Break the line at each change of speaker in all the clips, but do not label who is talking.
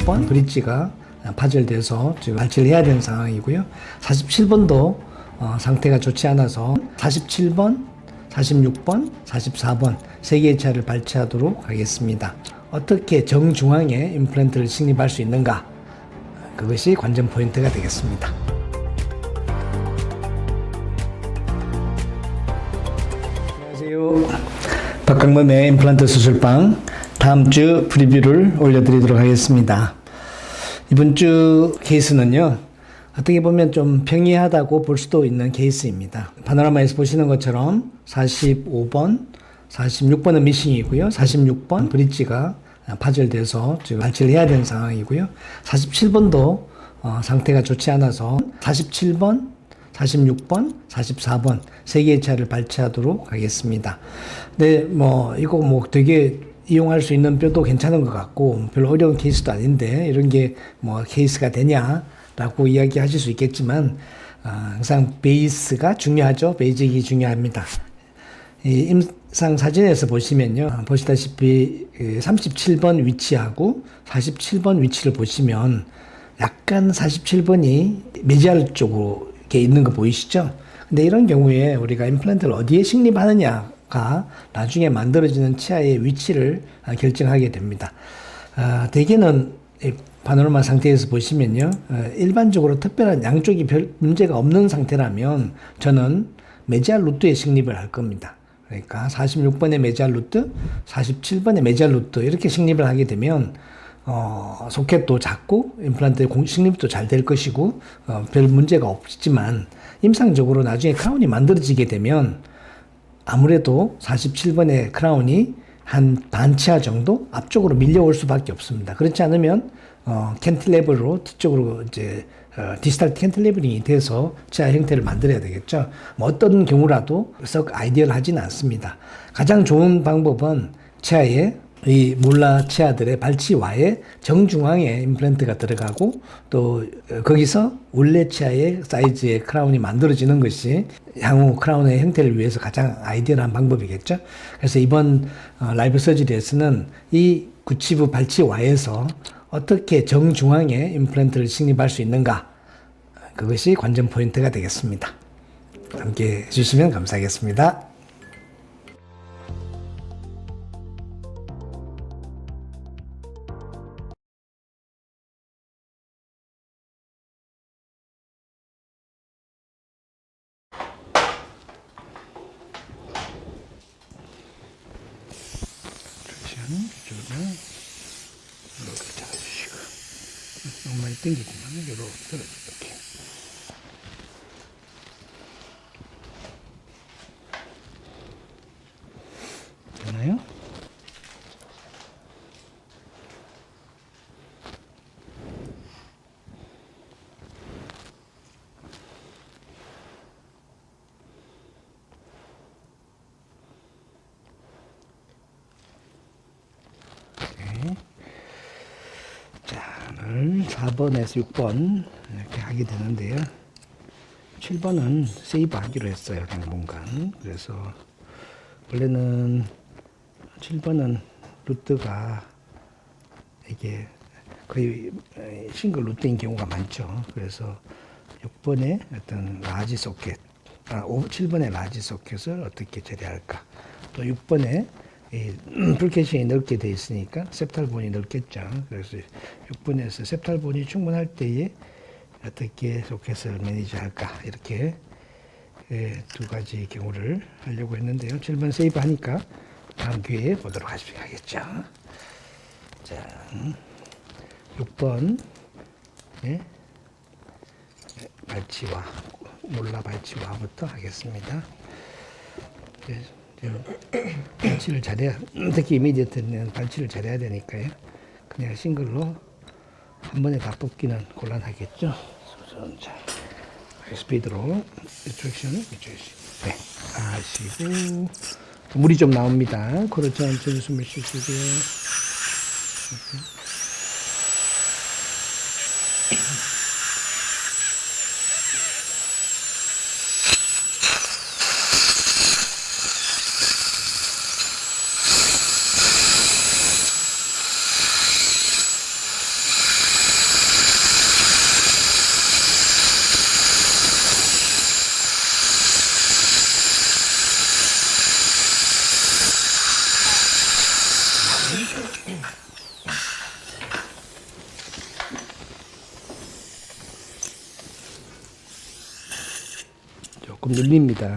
46번 브릿지가 파절돼서 지금 발치를 해야 되는 상황이고요. 47번도 상태가 좋지 않아서 47번, 46번, 44번 세 개의 차를 발치하도록 하겠습니다. 어떻게 정중앙에 임플란트를 식립할 수 있는가? 그것이 관전 포인트가 되겠습니다. 안녕하세요. 박강범의 임플란트 수술방 다음 주 프리뷰를 올려드리도록 하겠습니다. 이번 주 케이스는요, 어떻게 보면 좀 평이하다고 볼 수도 있는 케이스입니다. 파노라마에서 보시는 것처럼 45번, 46번은 미싱이고요. 46번 브릿지가 파절돼서 지금 발치를 해야 되는 상황이고요. 47번도 상태가 좋지 않아서 47번, 46번, 44번 세 개의 차를 발치하도록 하겠습니다. 네, 이거 되게 이용할 수 있는 뼈도 괜찮은 것 같고 별로 어려운 케이스도 아닌데 이런 게 케이스가 되냐라고 이야기하실 수 있겠지만 항상 베이스가 중요하죠. 베이직이 중요합니다. 이 임상 사진에서 보시면요, 보시다시피 37번 위치하고 47번 위치를 보시면 약간 47번이 메지알 쪽으로 이렇게 있는 거 보이시죠? 근데 이런 경우에 우리가 임플란트를 어디에 식립하느냐가 나중에 만들어지는 치아의 위치를 결정하게 됩니다. 대개는 파노라마 상태에서 보시면요, 일반적으로 특별한 양쪽이 별 문제가 없는 상태라면 저는 메지알 루트에 식립을 할 겁니다. 그러니까 46번의 메지알 루트, 47번의 메지알 루트 이렇게 식립을 하게 되면 소켓도 작고 임플란트 식립도 잘 될 것이고 별 문제가 없지만 임상적으로 나중에 크라운이 만들어지게 되면 아무래도 47번의 크라운이 한 반치아 정도 앞쪽으로 밀려올 수밖에 없습니다. 그렇지 않으면 캔틸레버로 뒤쪽으로 이제 디지털 캔틸레버링이 돼서 치아 형태를 만들어야 되겠죠. 어떤 경우라도 썩 아이디얼하지는 않습니다. 가장 좋은 방법은 치아에 이 몰라 치아들의 발치와의 정중앙에 임플란트가 들어가고 또 거기서 울레 치아의 사이즈의 크라운이 만들어지는 것이 향후 크라운의 형태를 위해서 가장 아이디얼한 방법이겠죠. 그래서 이번 라이브 서저리에서는 이 구치부 발치와에서 어떻게 정중앙에 임플란트를 식립할 수 있는가, 그것이 관전 포인트가 되겠습니다. 함께 해주시면 감사하겠습니다. 이쪽으로 이렇게 잡아주시고 너무 많이 당기지만 이렇게 되나요? 자, 오늘 4번에서 6번 이렇게 하게 되는데요. 7번은 세이브 하기로 했어요, 당분간. 그래서 원래는 7번은 루트가 이게 거의 싱글 루트인 경우가 많죠. 그래서 6번에 어떤 라지 소켓, 7번의 라지 소켓을 어떻게 처리할까. 또 6번에 풀캐싱이 넓게 되어 있으니까 셉탈본이 넓겠죠. 그래서 6번에서 셉탈본이 충분할 때에 어떻게 소켓을 매니지할까, 이렇게 두 가지 경우를 하려고 했는데요. 7번 세이브 하니까 다음 기회에 보도록 하겠죠. 자, 6번 발치와 몰라 발치와부터 하겠습니다. 발치를 잘해야, 특히 이미디어트는 발치를 잘해야 되니까요. 그냥 싱글로 한 번에 다 뽑기는 곤란하겠죠. 자, 스피드로 리트랙션 네, 하시고 물이 좀 나옵니다. 코를 천천히 숨을 쉬시고요. 조금 눌립니다.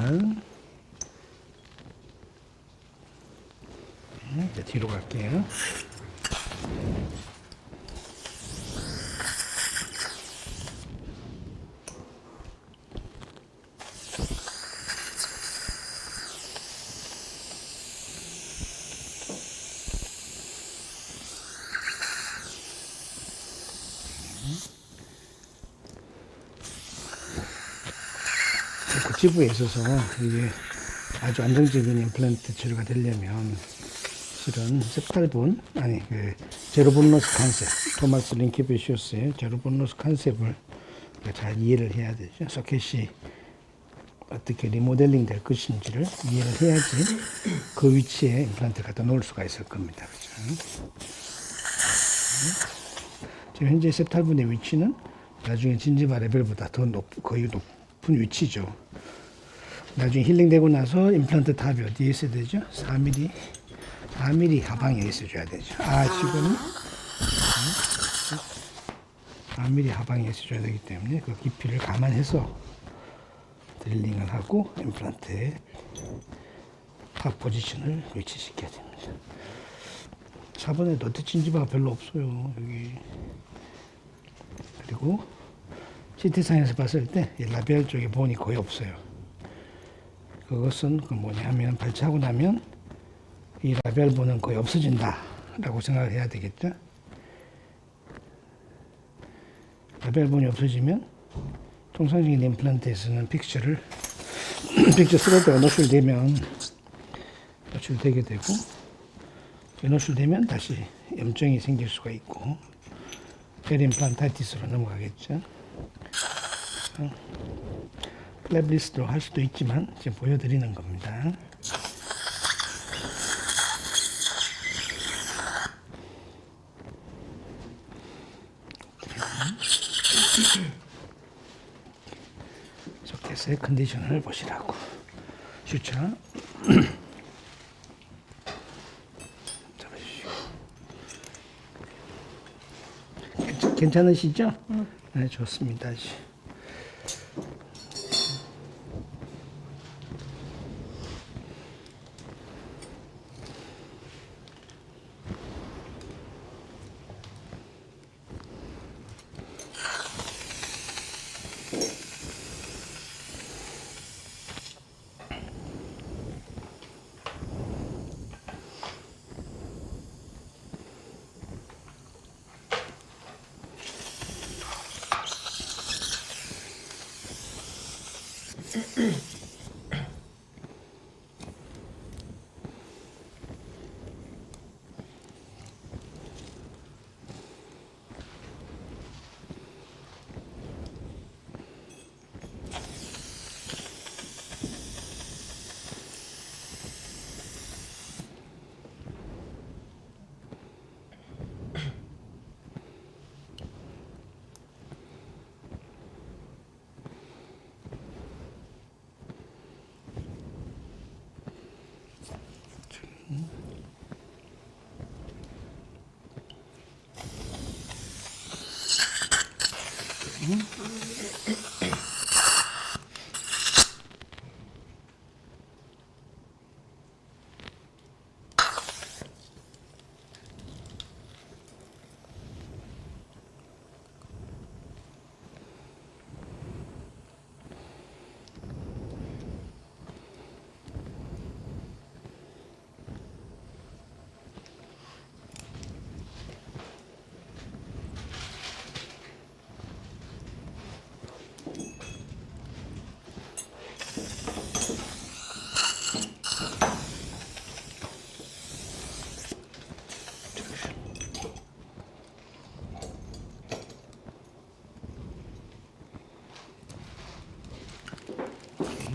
이제 뒤로 갈게요. 구치부에 있어서 이게 아주 안정적인 임플란트 치료가 되려면 실은 septal분 아니 제로본러스 컨셉 토마스 링키베시우스의 제로본러스 컨셉을 잘 이해를 해야 되죠. 소켓이 어떻게 리모델링 될 것인지를 이해를 해야지 그 위치에 임플란트를 갖다 놓을 수가 있을 겁니다. 그렇죠? 지금 현재 septal분의 위치는 나중에 진지바 레벨보다 더 거의 높은 위치죠. 나중에 힐링되고 나서 임플란트 탑이 어디에 있어야 되죠? 4mm 하방에 있어줘야 되죠. 지금은 4mm 하방에 있어줘야 되기 때문에 그 깊이를 감안해서 드릴링을 하고 임플란트의 탑 포지션을 위치시켜야 됩니다. 4번에 너트 진지바가 별로 없어요. 여기. 그리고 CT상에서 봤을 때 이 라비알 쪽에 본이 거의 없어요. 그것은 뭐냐면 발치하고 나면 이 라비알 본은 거의 없어진다 라고 생각을 해야 되겠죠. 라비알 본이 없어지면 통상적인 임플란트에서는 픽처 스로드가 노출되게 되고 노출되면 다시 염증이 생길 수가 있고 페리임플란타이티스로 넘어가겠죠. 플랩리스트로 할 수도 있지만 지금 보여드리는 겁니다. 소켓의 컨디션을 보시라고. 슈차 잡아주시고. 괜찮으시죠? 네, 좋습니다.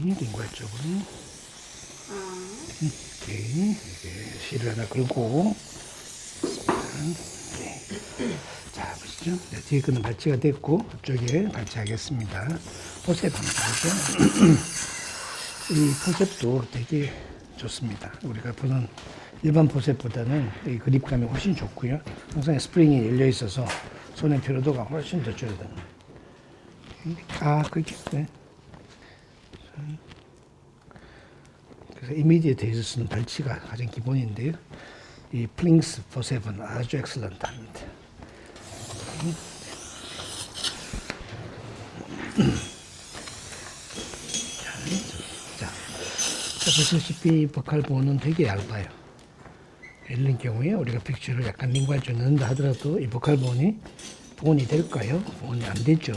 링괄 쪽으로 이렇게 실을 하나 걸고 자 보시죠. 네, 뒤에 거는 발치가 됐고 이쪽에 발치하겠습니다. 포셉입니다. 이 포셉도 되게 좋습니다. 우리가 보는 일반 포셉보다는 이 그립감이 훨씬 좋고요. 항상 스프링이 열려 있어서 손의 피로도가 훨씬 더 줄어듭니다. 그게 네. 이미디어트에서 쓰는 발치가 가장 기본인데요. 이 플링스 47 아주 엑셀런트합니다. 자, 보시다시피 버칼본은 되게 얇아요. 이런 경우에 우리가 픽처를 약간 민관줄 넣는다 하더라도 이 버칼본이 본이 될까요? 본이 안 되죠.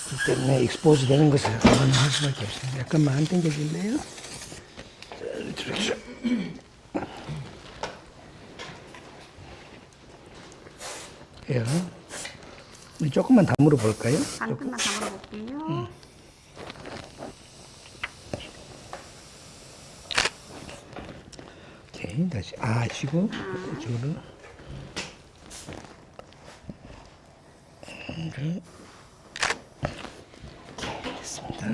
그 때문에 익스포즈 되는 것을 감안할 수밖에 없습니다. 약간만 당겨줄래요? 예. 우리 조금만 다 물어볼까요?
반끝만 다 물어볼게요.
오케이, 다시 아시고 이쪽으로 이렇게 됐습니다.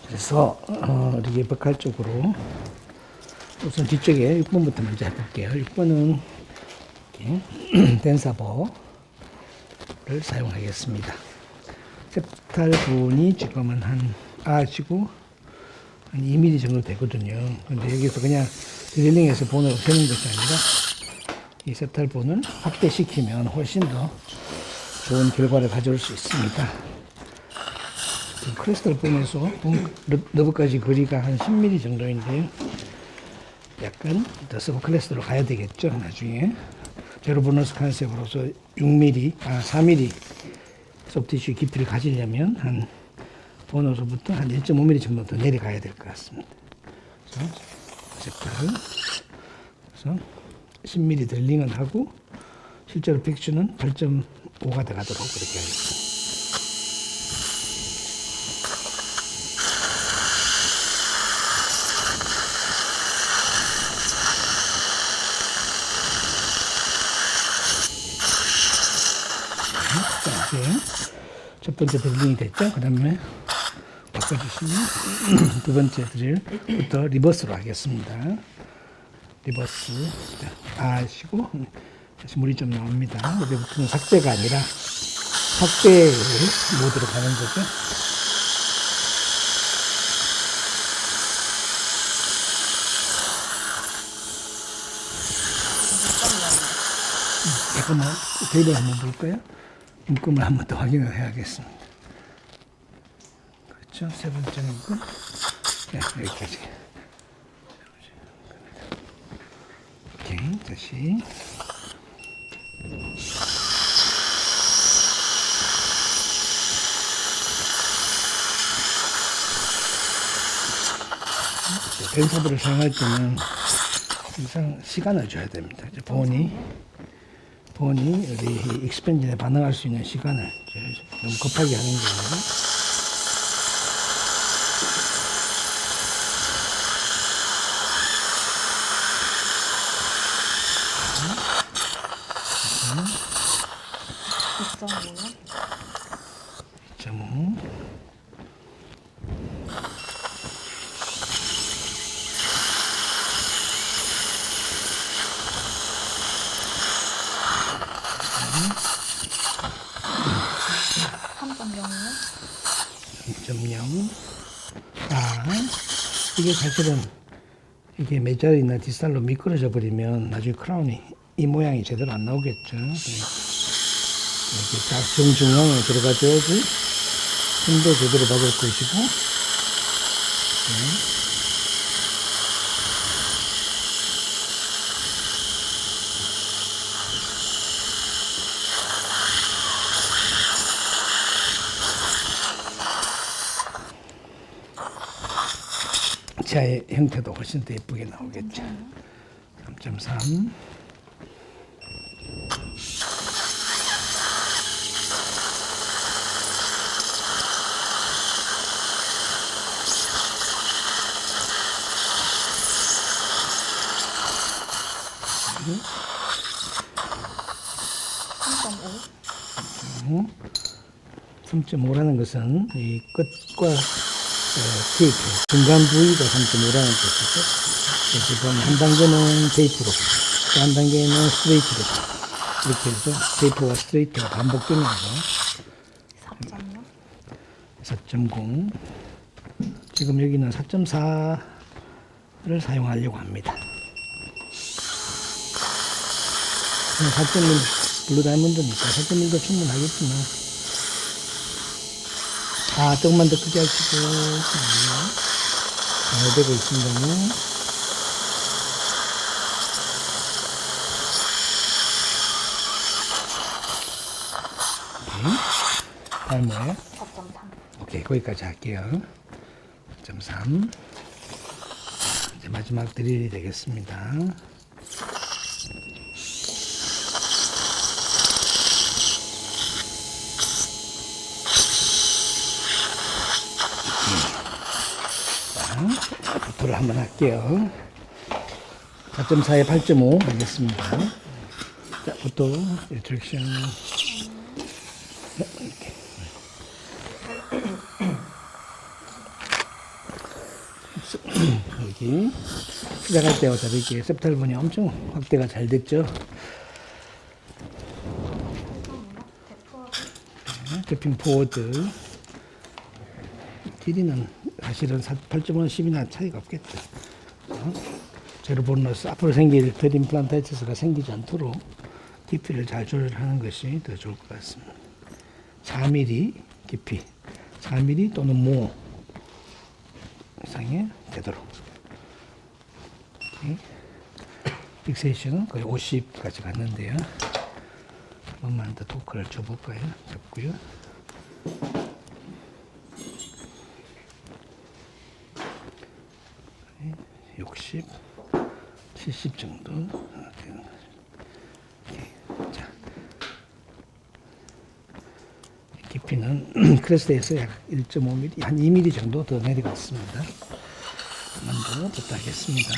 그래서 이렇게 버칼 쪽으로 우선 뒤쪽에 6번부터 먼저 해볼게요. 6번은 이렇게 댄사버를 사용하겠습니다. 셉탈 부분이 지금은 한 아시고 한 2mm 정도 되거든요. 근데 여기서 그냥 드릴링해서 본으로 세는 것이 아니라 이 셉탈 본을 확대시키면 훨씬 더 좋은 결과를 가져올 수 있습니다. 크리스탈 본에서 너브까지 거리가 한 10mm 정도인데요. 약간 더 서브 클래스로 가야 되겠죠. 나중에 제로 보너스 컨셉으로서 4mm 소프티슈 깊이를 가지려면 한 보너스부터 한 1.5mm 정도 더 내려가야 될 것 같습니다. 그래서 섹터를 그래서 10mm 덜링은 하고 실제로 픽슈는 8.5가 들어가도록 그렇게 하겠습니다. 첫 번째 드릴링이 됐죠? 그 다음에 바꿔주시면 두 번째 드릴부터 리버스로 하겠습니다. 리버스 아시고 다시 물이 좀 나옵니다. 이제부터는 삭제가 아니라 확대 모드로 가는 거죠. 잠깐만 데이터 한번 볼까요? 묶음을 한 번 더 확인을 해야겠습니다. 그렇죠? 세 번째 묶음. 네, 여기까지. 오케이, 다시. 벤서브를 사용할 때는 항상 시간을 줘야 됩니다. 이제 본이 여기 익스펜진에 반응할 수 있는 시간을 너무 급하게 하는 게 아니라 좀 이게 사실은 이게 메탈이나 디스탈로 미끄러져 버리면 나중에 크라운이 이 모양이 제대로 안 나오겠죠. 이렇게 딱 정중앙에 들어가줘야지 힘도 제대로 받을 것이고. 자의 형태도 훨씬 더 예쁘게 나오겠죠. 3.3 3.5라는 것은 이 끝과 테이프, 중간 부위가 3.5라는 뜻이죠. 지금 한 단계는 테이프로, 또 한 단계는 스트레이트로 이렇게 해서 테이프와 스트레이트가 반복되면서 4.0. 지금 여기는 4.4를 사용하려고 합니다. 4.1 블루 다이아몬드니까 4.1도 충분하겠지만, 조금만 더 크게 하시고, 잘 되고 있습니다. 다음 뭐예요?
4.3.
오케이, 거기까지 할게요. 4.3. 이제 마지막 드릴이 되겠습니다. 자, 부토를 한번 할게요. 4.4에 8.5 하겠습니다. 자, 부토, 디렉션. 이렇게. 여기 시작할 때와 다르게 셉탈본이 엄청 확대가 잘 됐죠. 대핑 포워드 길이는 사실은 8.5, 10이나 차이가 없겠죠. 제로 보너스 앞으로 생길 덜 임플란타이티스가 생기지 않도록 깊이를 잘 조절하는 것이 더 좋을 것 같습니다. 4mm 깊이, 4mm 또는 모 이상이 되도록. 픽세이션은 거의 50까지 갔는데요. 한 번만 더 토크를 줘볼까요? 잡고요. 60, 70 정도. 자, 깊이는 크레스트에서 약 1.5mm, 한 2mm 정도 더 내려갔습니다. 한번 더 부탁하겠습니다.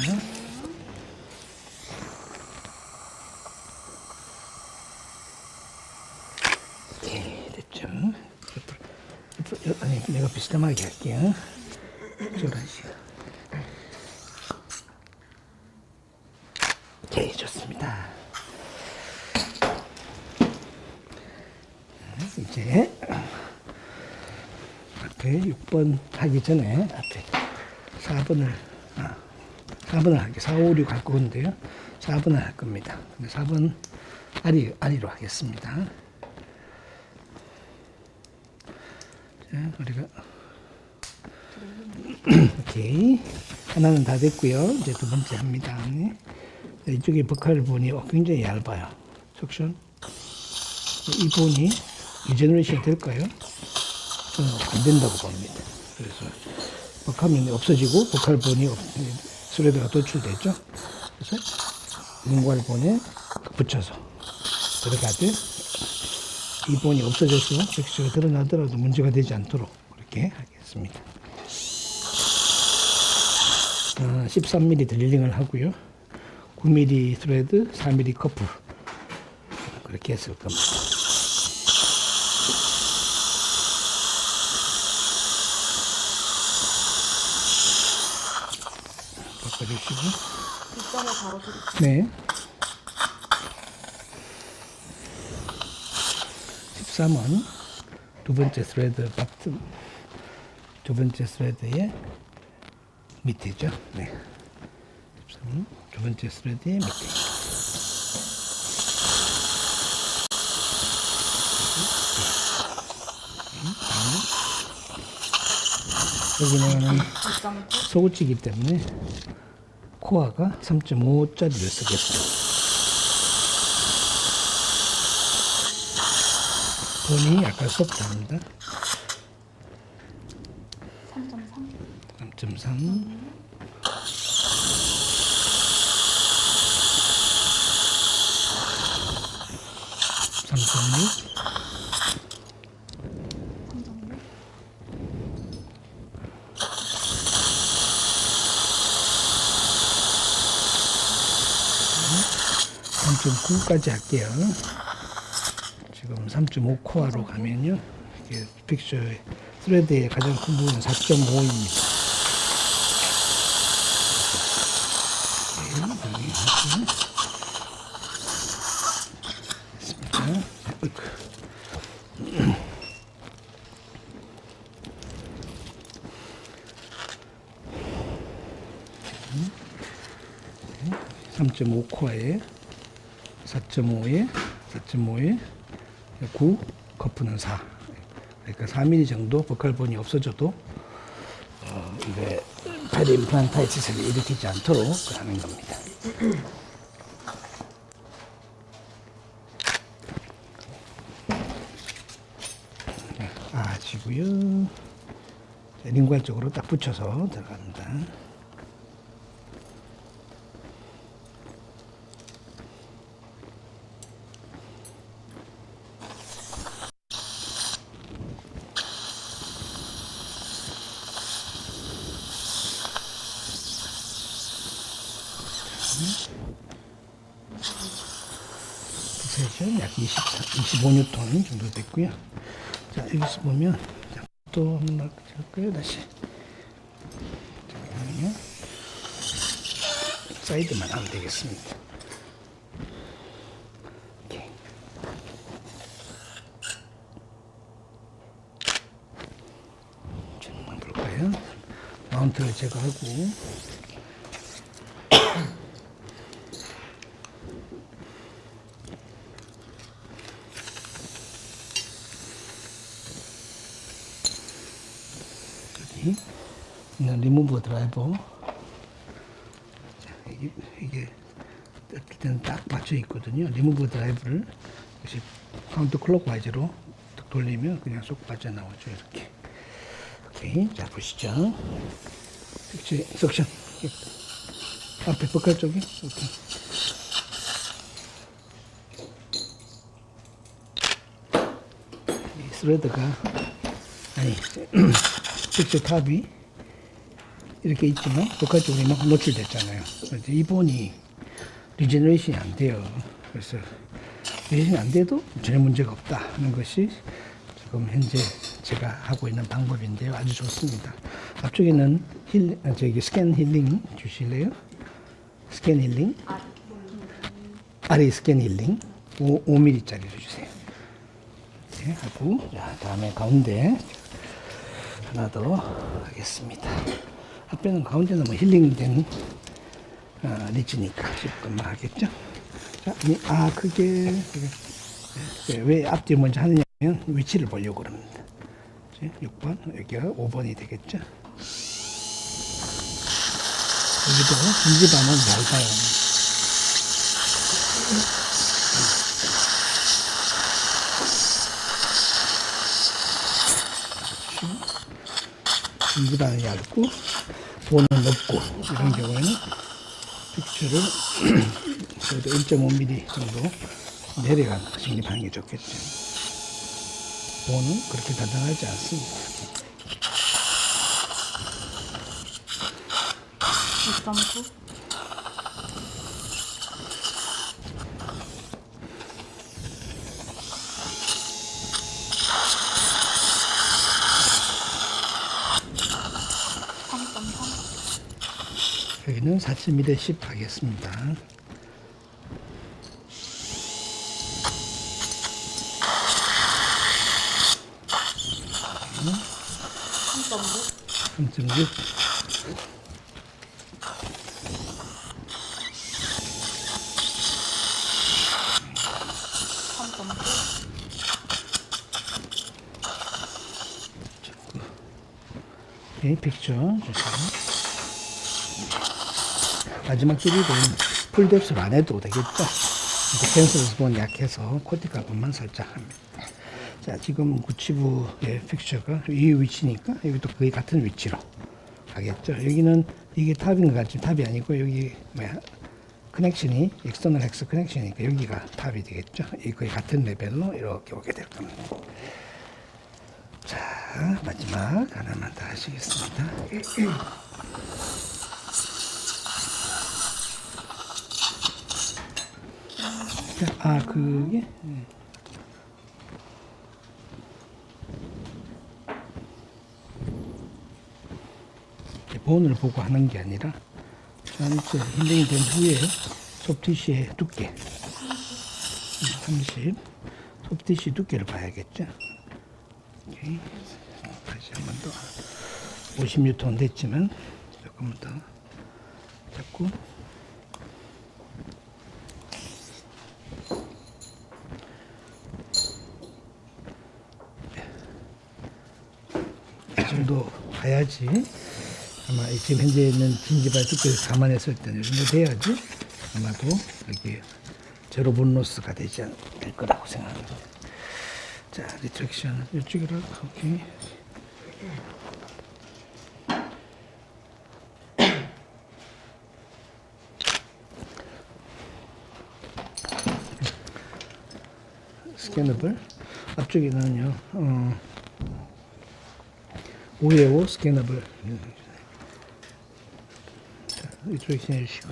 네, 됐죠. 아니, 내가 비스듬하게 할게요. 조라시가. 오케이, 좋습니다. 이제 앞에 6번 하기 전에 앞에 4번을 할게요. 4, 5, 6 할 건데요. 4번을 할 겁니다. 근데 4번 아리로 하겠습니다. 자, 우리가 오케이. 하나는 다 됐고요. 이제 두 번째 합니다. 이쪽에 버칼 본이 굉장히 얇아요. 석션. 이 본이 리제너레이션이 될까요? 저는 안 된다고 봅니다. 그래서 버칼이 없어지고 버칼 본이 스레드가 도출됐죠. 그래서 링괄 본에 붙여서 들어가되 이 본이 없어져서 텍스처가 드러나더라도 문제가 되지 않도록 그렇게 하겠습니다. 13mm 드릴링을 하고요. 9mm 스레드, 4mm 커플 그렇게 했을 겁니다. 바꿔주시고.
빗점을 바로 드릴게요.
네. 13은 두 번째 스레드 바튼, 두 번째 스레드의 밑이죠. 네. 13은 두 번째 스레드의 밑에. 여기는 소구치기 때문에 코어가 3.5짜리를 쓰겠습니다. 본이 약간 소프트합니다.
3.3.
3.3. 삼성육 3.9까지 할게요. 지금 3.5 코어로 가면요. 이게 픽처 스레드의 가장 큰 부분은 4.5입니다. 됐습니다. 3.5코어에 4.5에 4.5에 9, 커프는 4. 그러니까 4mm 정도 버칼본이 없어져도 이게 페리임플란타이티스를 일으키지 않도록 하는 겁니다. 아지고요. 링괄 쪽으로 딱 붙여서 들어갑니다. 픽세이션 약 25뉴턴 정도 됐고요. 자, 여기서 보면 또 한번 할까요? 다시. 잠깐만요. 사이드만 하면 되겠습니다. 오케이. 한번 볼까요? 마운트를 제거하고. 있는 리무버 드라이버. 자, 이게 어쨌든 딱 맞춰 있거든요. 리무버 드라이브를 역시 카운터 클록와이즈로 딱 돌리면 그냥 쏙 빠져나오죠. 이렇게. 오케이. 자, 보시죠. 픽처 석션. 앞에 버칼 쪽이. 오케이. 이 스레드가 아니 픽처 탑이 이렇게 있지만 버칼 쪽으로 이만큼 노출됐잖아요. 그래서 이 본이 리제너레이션이 안 돼요. 그래서 리제너레이션이 안 돼도 전혀 문제가 없다 하는 것이 지금 현재 제가 하고 있는 방법인데요. 아주 좋습니다. 앞쪽에는 스캔 힐링 주실래요? 스캔 힐링. 아래 스캔 힐링 5mm짜리로 주세요. 네, 하고 자, 다음에 가운데 하나 더 하겠습니다. 앞에는 가운데는 뭐 힐링된 리치니까 조금만 하겠죠. 자, 그게 왜 앞뒤 먼저 하느냐면 위치를 보려고 그럽니다. 6번, 여기가 5번이 되겠죠. 여기도 분지반은 얇아요. 분지반은 얇고 본은 높고 이런 경우에는 픽처를 그래도 1.5mm 정도 내려가는 진입하는 게 좋겠죠. 본은 그렇게 단단하지 않습니다.
2.9.
여기는 4.2 대 10 하겠습니다.
점
3.6 네, 픽처 주세요. 마지막 줄이는 풀뎁스를 안 해도 되겠죠. 캔슬 스본 약해서 코티칼 부분만 살짝 합니다. 자, 지금 구치부의 픽처가 이 위치니까 여기도 거의 같은 위치로 가겠죠. 여기는 이게 탑인 것 같지만 탑이 아니고 여기 커넥션이 익스터널 헥스 커넥션이니까 여기가 탑이 되겠죠. 이 거의 같은 레벨로 이렇게 오게 될 겁니다. 자, 마지막 하나만 더 하시겠습니다. 자, 그게 본을 보고 하는 게 아니라 전체 힐링이 된 후에 소프티쉬의 두께 30 소프티쉬 두께를 봐야겠죠. 오케이. 다시 한 번 더 50뉴턴 됐지만 조금 더 잡고 정도 가야지 아마 지금 현재 있는 빈집안 두께를 감안했을 때는 이 정도 돼야지 아마도 여기 제로 본로스가 되지 않을 거라고 생각합니다. 자, 리트랙션 이쪽으로 오케이. 스캐너블 앞쪽에는요 5에 5 스캐너블. 자, 리트랙션 해주시고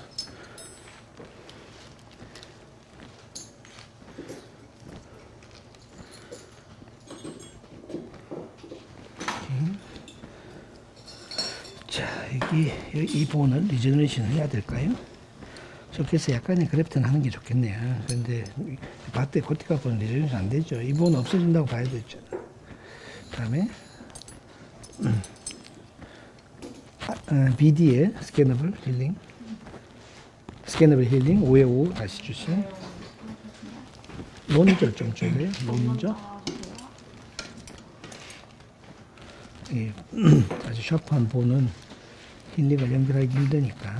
자, 여기 이 본을 리저너레이션을 해야 될까요? 그래서 약간의 그래프트는 하는 게 좋겠네요. 그런데 밭에 고티카 본은 리저너레이션 안 되죠. 이 본은 없어진다고 봐야 되죠. 다음에 BD의 스캐너블 힐링 5에 5 다시 주세요. 론저 좀 줘요. 론저. 예, 아주 샤프한 본은 힐링을 연결하기 힘드니까.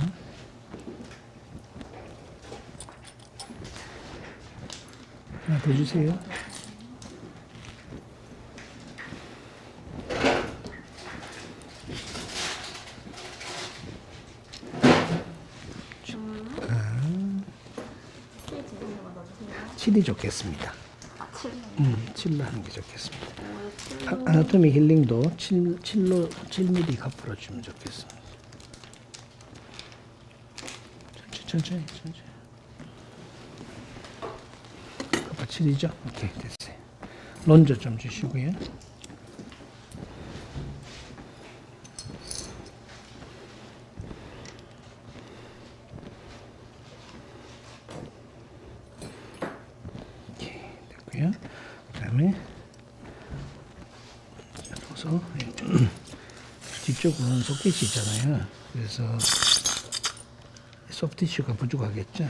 하나 더 주세요. 칠이 좋겠습니다. 7로 하는 게 좋겠습니다. 아나토미 힐링도 7mm 값으로 주면 좋겠습니다. 천천히. 값 7이죠? 오케이, 됐어요. 론저 좀 주시고요. 그 다음에 서 뒤쪽은 소켓이 있잖아요. 그래서 소프티슈가 부족하겠죠.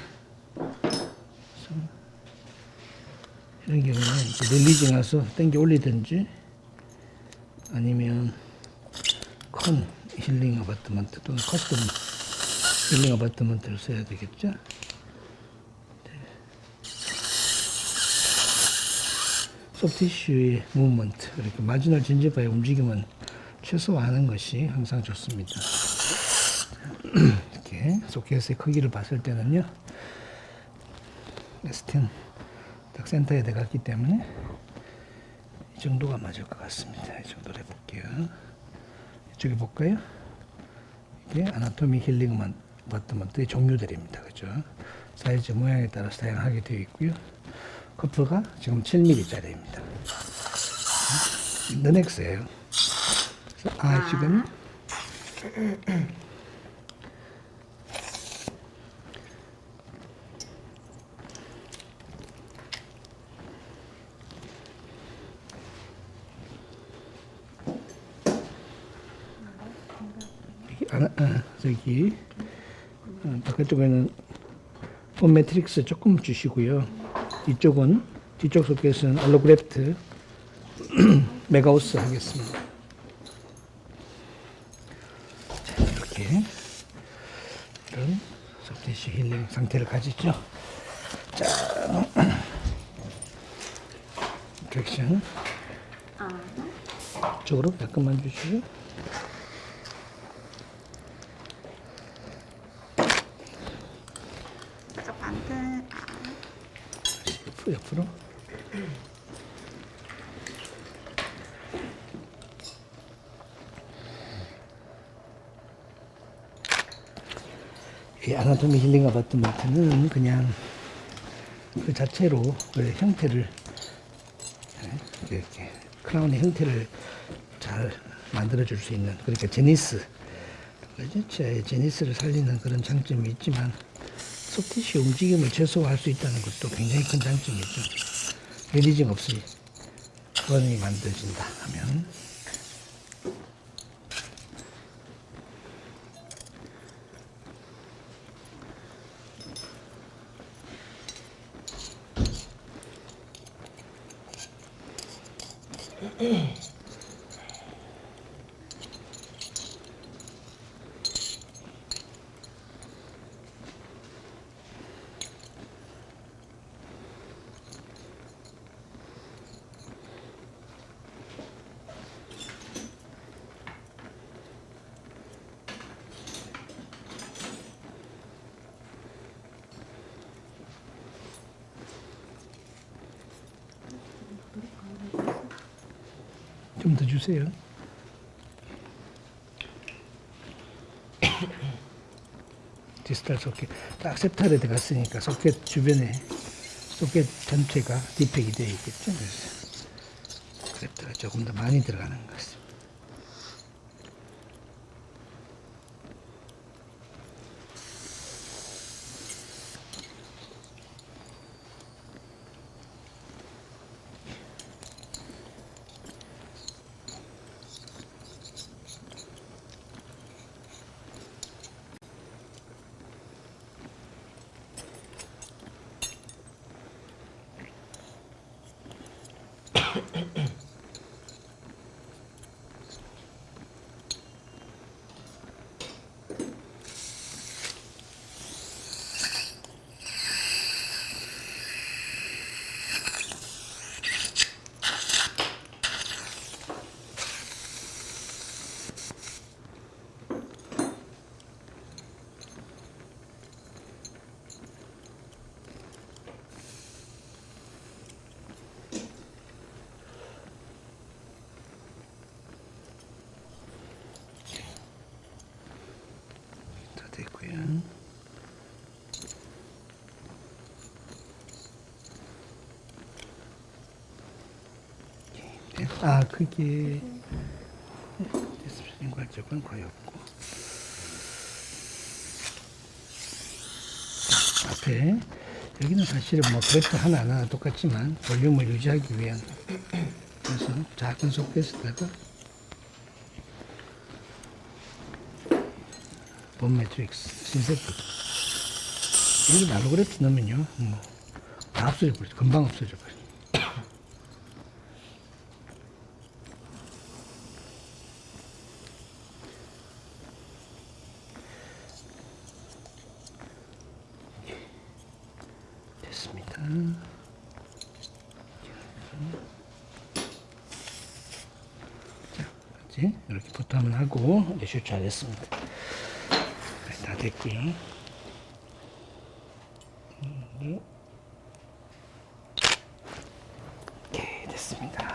이런 경우는 릴리징 와서 당겨 올리든지 아니면 컨 힐링 어바트먼트 또는 커스텀 힐링 어바트먼트를 써야 되겠죠. 소프티슈의 무브먼트, 이렇게 마지널 진지바의 움직임은 최소화하는 것이 항상 좋습니다. 이렇게 소켓의 크기를 봤을 때는요, S10 딱 센터에 들어갔기 때문에 이 정도가 맞을 것 같습니다. 이 정도로 해볼게요. 이쪽에 볼까요? 이게 아나토미 힐링 버튼먼트의 종류들입니다. 그죠? 사이즈 모양에 따라서 다양하게 되어 있고요. 커프가 지금 7mm짜리입니다. 너넥스예요. 지금 저기 바깥쪽에는 폼 매트릭스 조금 주시고요. 이쪽은 뒤쪽 소켓은 알로그래프트 메가우스 하겠습니다. 자, 이렇게 이런 소켓이 힐링 상태를 가지죠. 자, 트랙션 이쪽으로 약간만 주시고 옆으로 이 아나토미 힐링 어바트먼트는 그냥 그 자체로 그 형태를 이렇게 크라운의 형태를 잘 만들어 줄 수 있는, 그러니까 제니스를 살리는 그런 장점이 있지만 소프티슈 움직임을 최소화할 수 있다는 것도 굉장히 큰 장점이죠. 릴리징 없이 원이 만들어진다 하면 좀 더 주세요. 디스탈 소켓. 딱 세탈에 들어갔으니까 소켓 주변에 소켓 전체가 디펙이 되어 있겠죠. 그래서 세탈가 조금 더 많이 들어가는 것 같습니다. 다 됐고요. 아, 그게 디스플레이 관점은 거의 없고 앞에 여기는 사실은 뭐 그래프 하나하나 똑같지만 볼륨을 유지하기 위한 그래서 작은 소켓에다가 본 매트릭스 신세트 여기 나노그래프 넣으면요 다 없어져 버려 금방 없어져 버려. 됐습니다. 자, 이제 이렇게 부터 하고 이제 슈트하겠습니다. 다 됐고요. 오케이, 됐습니다.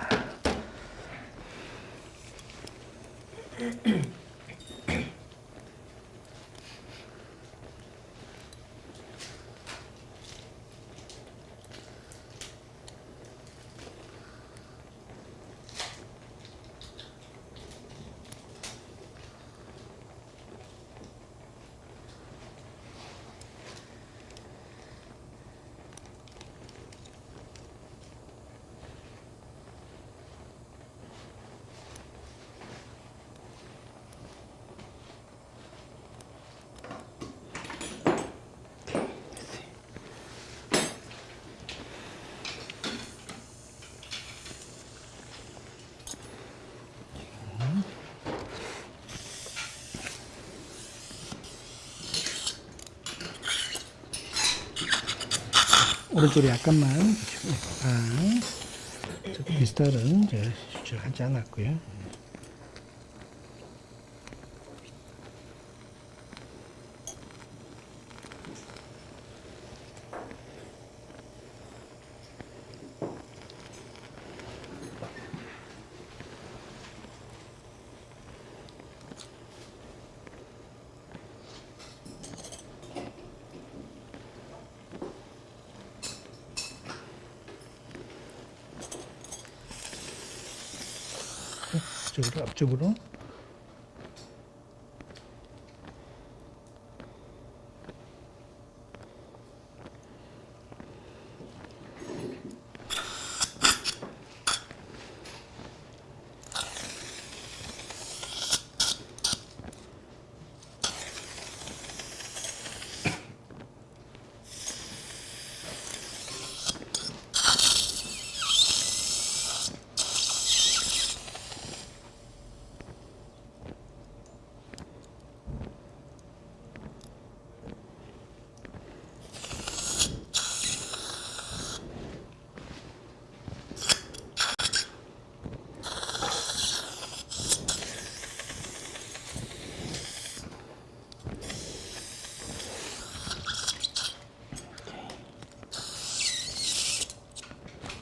오른쪽에 약간만 저 비스탈은 제가 수출하지 않았고요. 앞쪽으로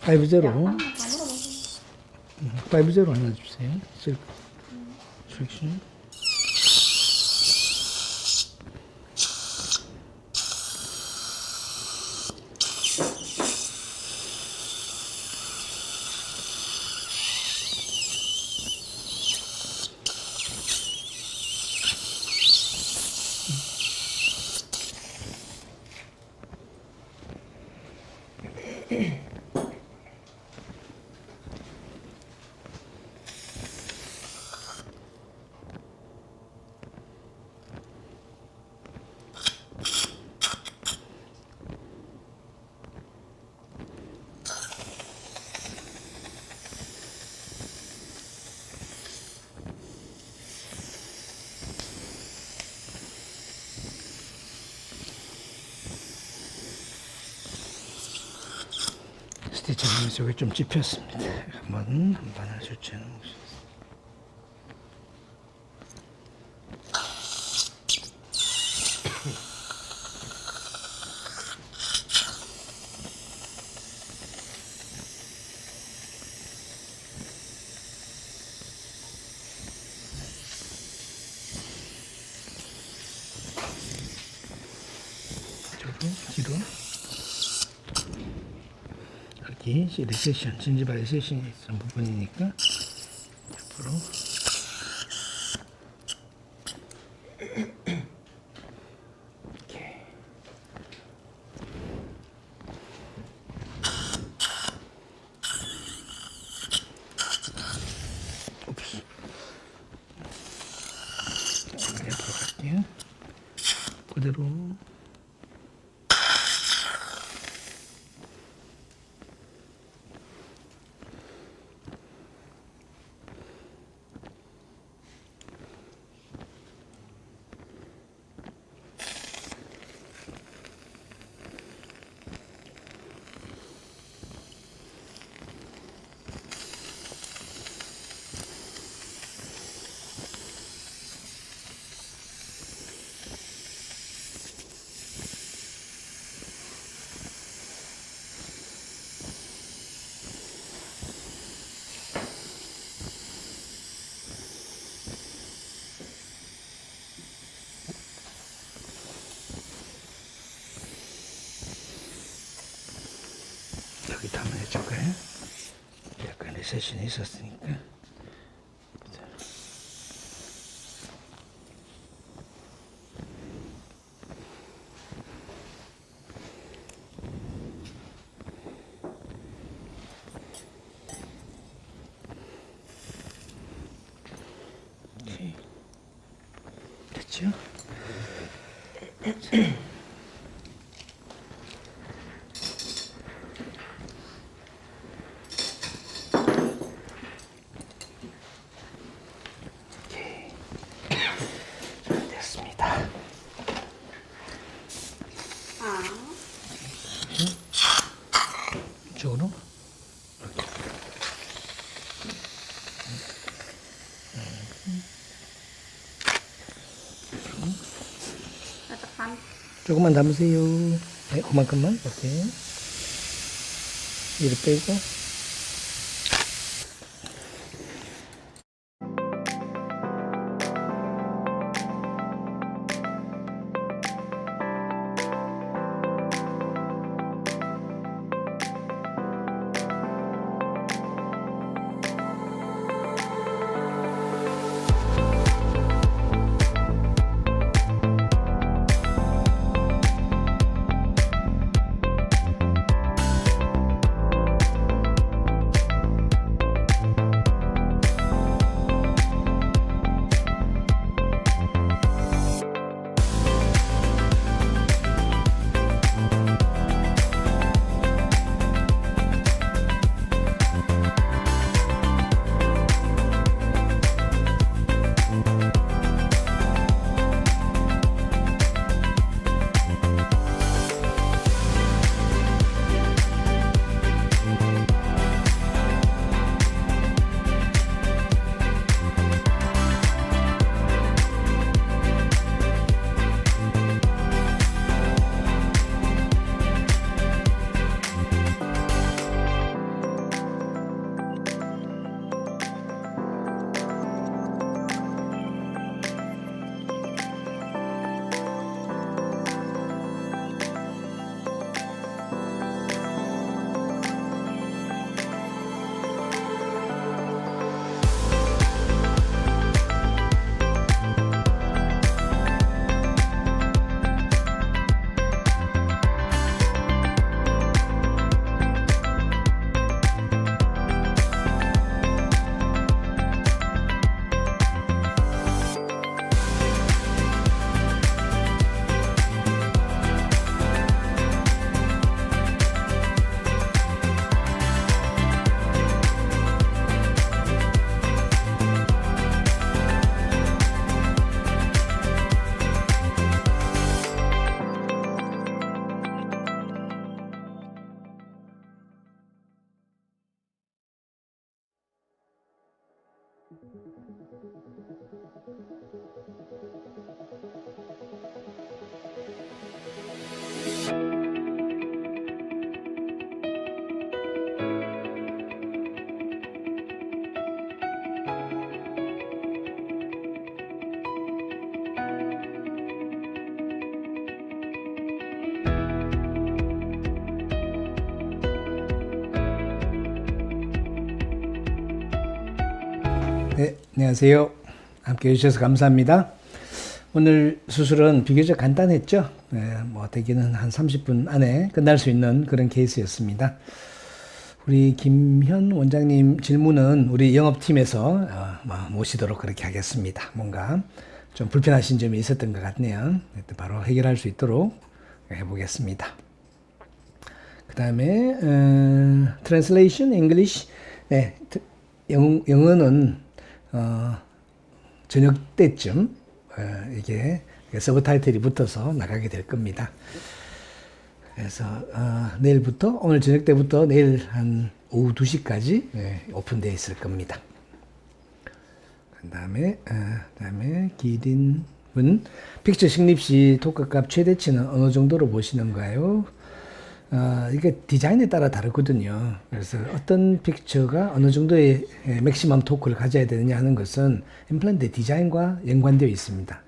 파이브 제로
약간만 다 물어보세요.
5제로 하나 주세요. 섹션. 스티치는 속에 좀 찝혔습니다. 한번 한 번을 교체해 놓으겠습니다. 뒤로 여기 리세션, 진지바 리세션이 있는 부분이니까 옆으로 이렇게 옵스 옆으로 갈게요. 그대로 여기다 한번 해줄까요? 약간 리세션이 있었으니까. 오케이. 됐죠? 됐습니다. 이쪽으로
살짝 반.
조금만 담으세요. 네, 그만큼만. 오케이. 이를 빼고. 안녕하세요. 함께 해주셔서 감사합니다. 오늘 수술은 비교적 간단했죠. 대개는 한 30분 안에 끝날 수 있는 그런 케이스였습니다. 우리 김현 원장님 질문은 우리 영업팀에서 모시도록 그렇게 하겠습니다. 뭔가 좀 불편하신 점이 있었던 것 같네요. 바로 해결할 수 있도록 해보겠습니다. 그 다음에 Translation English. 네, 영어는 저녁 때쯤 이게 서브타이틀이 붙어서 나가게 될 겁니다. 그래서 내일부터 오늘 저녁 때부터 내일 한 오후 2시까지 오픈되어 있을 겁니다. 그다음에 기린분 픽처 식립시 토크값 최대치는 어느 정도로 보시는가요? 이게 디자인에 따라 다르거든요. 그래서 어떤 픽처가 어느 정도의 맥시멈 토크를 가져야 되느냐 하는 것은 임플란트 디자인과 연관되어 있습니다.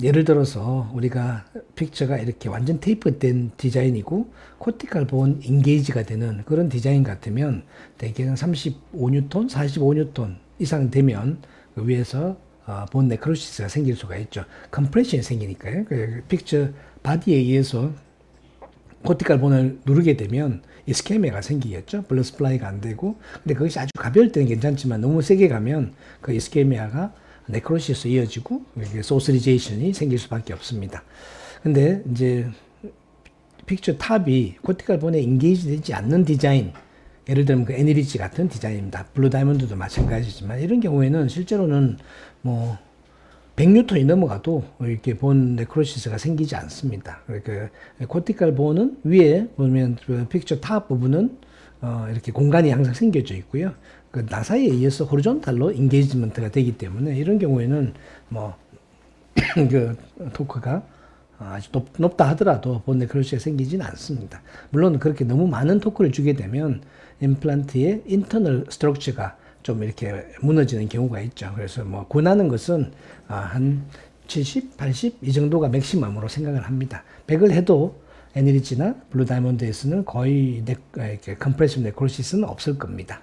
예를 들어서 우리가 픽처가 이렇게 완전 테이프된 디자인이고 코티칼 본 인게이지가 되는 그런 디자인 같으면 대개는 35뉴턴, 45뉴턴 이상 되면 그 위에서 본 네크로시스가 생길 수가 있죠. 컴프레션이 생기니까요. 그 픽처 바디에 의해서 코티칼 본을 누르게 되면 이스케미아가 생기겠죠. 블러드 스플라이가 안 되고. 근데 그것이 아주 가벼울 때는 괜찮지만 너무 세게 가면 그 이스케미아가 네크로시스 이어지고 소스리제이션이 생길 수밖에 없습니다. 근데 이제 픽처 탑이 코티칼 본에 인게이지 되지 않는 디자인, 예를 들면 그 애니리지 같은 디자인입니다. 블루 다이몬드도 마찬가지지만 이런 경우에는 실제로는 뭐 100뉴턴이 넘어가도 이렇게 본 네크로시스가 생기지 않습니다. 그러니까 코티칼 본은 위에 보면 그 픽처 탑 부분은 이렇게 공간이 항상 생겨져 있고요. 그 나사에 의해서 호리존탈로 인게이지먼트가 되기 때문에 이런 경우에는 뭐 그 토크가 아주 높다 하더라도 본 네크로시스가 생기지는 않습니다. 물론 그렇게 너무 많은 토크를 주게 되면 임플란트의 인터널 스트럭처가 좀 이렇게 무너지는 경우가 있죠. 그래서 뭐 권하는 것은 한 70, 80 이 정도가 맥시멈으로 생각을 합니다. 100을 해도 애니리지나 블루 다이몬드에서는 거의 이렇게 컴프레시브 네크로시스는 없을 겁니다.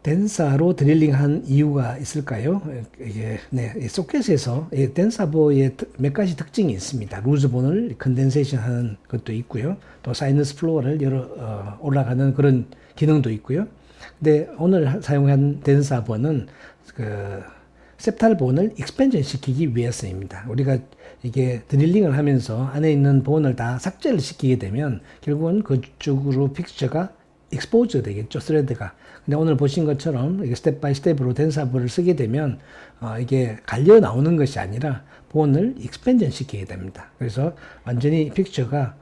덴사로 드릴링한 이유가 있을까요? 이게 소켓에서 덴사보의 몇 가지 특징이 있습니다. 루즈본을 컨덴세이션 하는 것도 있고요. 또 사이너스 플로어를 올라가는 그런 기능도 있고요. 근데 오늘 사용한 덴사본은 그 septal본을 익스펜전 시키기 위해서입니다. 우리가 이게 드릴링을 하면서 안에 있는 본을 다 삭제를 시키게 되면 결국은 그쪽으로 픽처가 익스포즈 되겠죠, 스레드가. 근데 오늘 보신 것처럼 이게 스텝 바이 스텝으로 덴사본을 쓰게 되면 이게 갈려 나오는 것이 아니라 본을 익스펜전 시키게 됩니다. 그래서 완전히 픽처가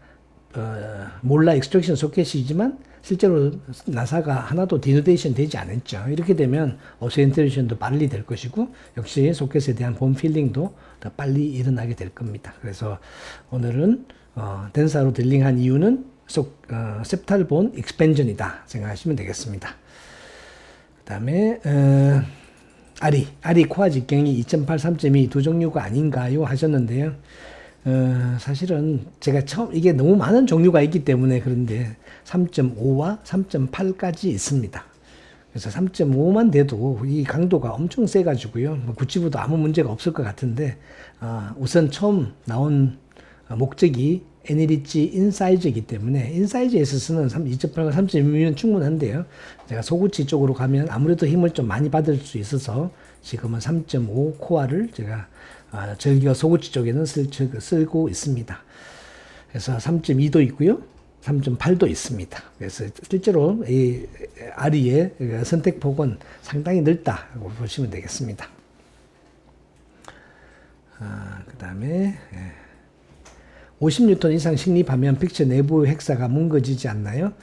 몰라 익스트랙션 소켓이지만 실제로 나사가 하나도 디누데이션 되지 않았죠. 이렇게 되면 오세인테이션도 빨리 될 것이고 역시 소켓에 대한 본 필링도 더 빨리 일어나게 될 겁니다. 그래서 오늘은 덴사로 딜링한 이유는 septal본 익스펜전이다 생각하시면 되겠습니다. 그 다음에 아리 코아 직경이 2.8, 3.2 두 종류가 아닌가요 하셨는데요. 사실은 제가 이게 너무 많은 종류가 있기 때문에 그런데 3.5와 3.8까지 있습니다. 그래서 3.5만 돼도 이 강도가 엄청 세가지고요. 뭐 구치부도 아무 문제가 없을 것 같은데, 우선 처음 나온 목적이 애니리지 인사이즈이기 때문에 인사이즈에서 쓰는 2.8과 3.2면 충분한데요. 제가 소구치 쪽으로 가면 아무래도 힘을 좀 많이 받을 수 있어서 지금은 3.5 코어를 제가 저기가 소구치 쪽에는 쓰고 있습니다. 그래서 3.2도 있고요. 3.8도 있습니다. 그래서 실제로 이 아리의 선택폭은 상당히 넓다고 보시면 되겠습니다. 그 다음에 50뉴턴 이상 식립하면 픽처 내부 핵사가 뭉거지지 않나요?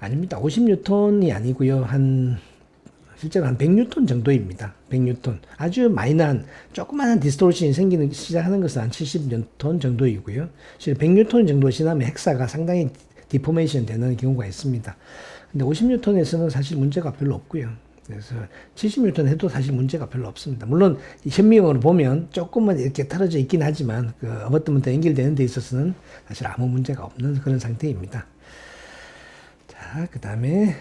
아닙니다. 50뉴턴이 아니고요. 실제로 한 100뉴턴 정도입니다. 100뉴턴. 아주 마이너한, 조그마한 디스토션이 시작하는 것은 한 70뉴턴 정도이고요. 실 100뉴턴 정도 지나면 핵사가 상당히 디포메이션 되는 경우가 있습니다. 근데 50뉴턴에서는 사실 문제가 별로 없고요. 그래서 70뉴턴 해도 사실 문제가 별로 없습니다. 물론 현미경으로 보면 조금만 이렇게 틀어져 있긴 하지만 그 어버트먼트 연결되는 데 있어서는 사실 아무 문제가 없는 그런 상태입니다. 자, 그 다음에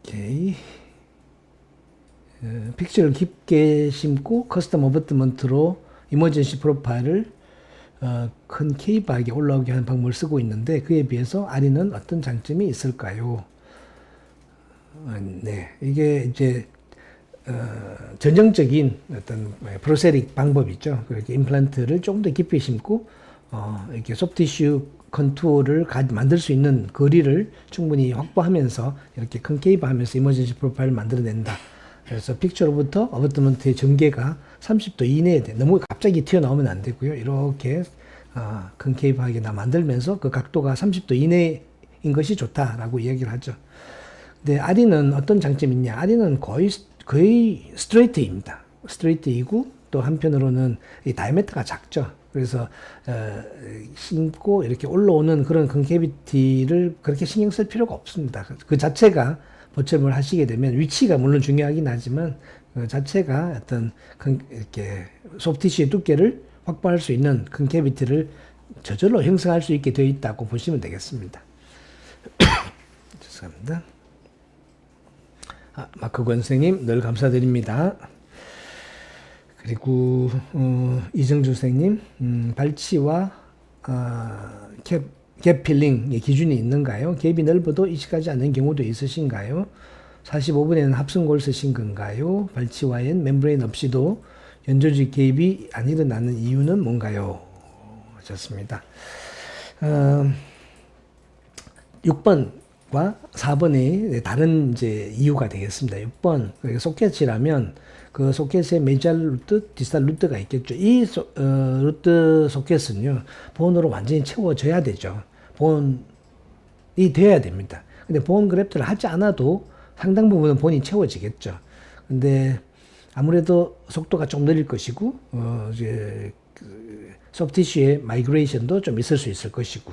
오케이. 픽처를 깊게 심고 커스텀 어버트먼트로 이머전시 프로파일을 큰 케이브하게 올라오게 하는 방법을 쓰고 있는데 그에 비해서 아리는 어떤 장점이 있을까요? 네, 이게 이제 전형적인 어떤 프로세틱 방법이죠. 그렇게 임플란트를 조금 더 깊이 심고 이렇게 소프티슈 컨투어를 만들 수 있는 거리를 충분히 확보하면서 이렇게 컨케이브 하면서 이머전시 프로파일을 만들어낸다. 그래서 픽처로부터 어버트먼트의 전개가 30도 이내에 너무 갑자기 튀어나오면 안 되고요. 이렇게 컨케이브하게 만들면서 그 각도가 30도 이내인 것이 좋다라고 이야기를 하죠. 근데 아리는 어떤 장점이 있냐? 아리는 거의 스트레이트입니다. 스트레이트이고 또 한편으로는 이 다이아메터가 작죠. 그래서 심고 이렇게 올라오는 그런 컨케이비티를 그렇게 신경 쓸 필요가 없습니다. 그 자체가 보철을 하시게 되면 위치가 물론 중요하긴 하지만 그 자체가 어떤 이렇게 소프티슈의 두께를 확보할 수 있는 컨케이비티를 저절로 형성할 수 있게 되어 있다고 보시면 되겠습니다. 죄송합니다. 마크 권생님 늘 감사드립니다. 그리고 이정주 선생님 발치와 갭 필링의 기준이 있는가요? 갭이 넓어도 이식하지 않는 경우도 있으신가요? 45분에는 합성골 쓰신 건가요? 발치와엔 멤브레인 없이도 연조직 갭이 안 일어나는 이유는 뭔가요? 하셨습니다. 6번과 4번이 다른 이제 이유가 되겠습니다. 6번 소켓이라면 그 소켓에 메디al 루트, 디스탈 루트가 있겠죠. 이 루트 소켓은요 본으로 완전히 채워져야 되죠. 본이 되어야 됩니다. 근데 본 그래프트를 하지 않아도 상당 부분은 본이 채워지겠죠. 근데 아무래도 속도가 좀 느릴 것이고 이제 소프티슈의 마이그레이션도 좀 있을 수 있을 것이고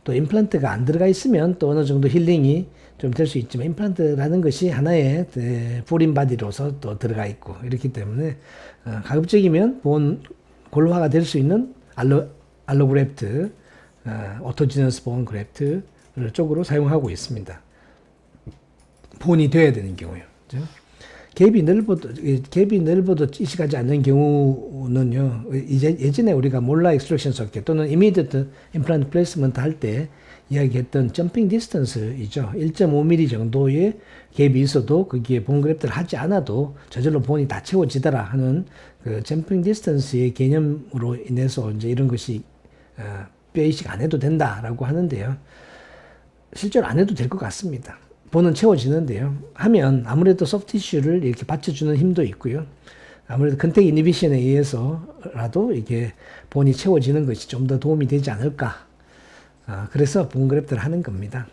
또 임플란트가 안 들어가 있으면 또 어느 정도 힐링이 좀 될 수 있지만 임플란트라는 것이 하나의 풀인 바디로서 또 들어가 있고 이렇기 때문에 가급적이면 본 골화가 될 수 있는 알로그래프트 오토지너스 본 그래프트 쪽으로 사용하고 있습니다. 본이 돼야 되는 경우요. 그렇죠? 갭이 넓어도 이식하지 않는 경우는요, 예전에 우리가 몰라 익스트랙션 소켓 또는 이미디어트 임플란트 플레이스먼트 할 때 이야기했던 점핑 디스턴스이죠. 1.5mm 정도의 갭이 있어도 거기에 본 그래프트를 하지 않아도 저절로 본이 다 채워지더라 하는 그 점핑 디스턴스의 개념으로 인해서 이제 이런 것이 뼈 이식 안 해도 된다라고 하는데요. 실제로 안 해도 될 것 같습니다. 본은 채워지는데요. 하면 아무래도 소프티슈를 이렇게 받쳐주는 힘도 있고요. 아무래도 컨택 이니비션에 의해서라도 이게 본이 채워지는 것이 좀 더 도움이 되지 않을까. 그래서 본 그래프트를 하는 겁니다.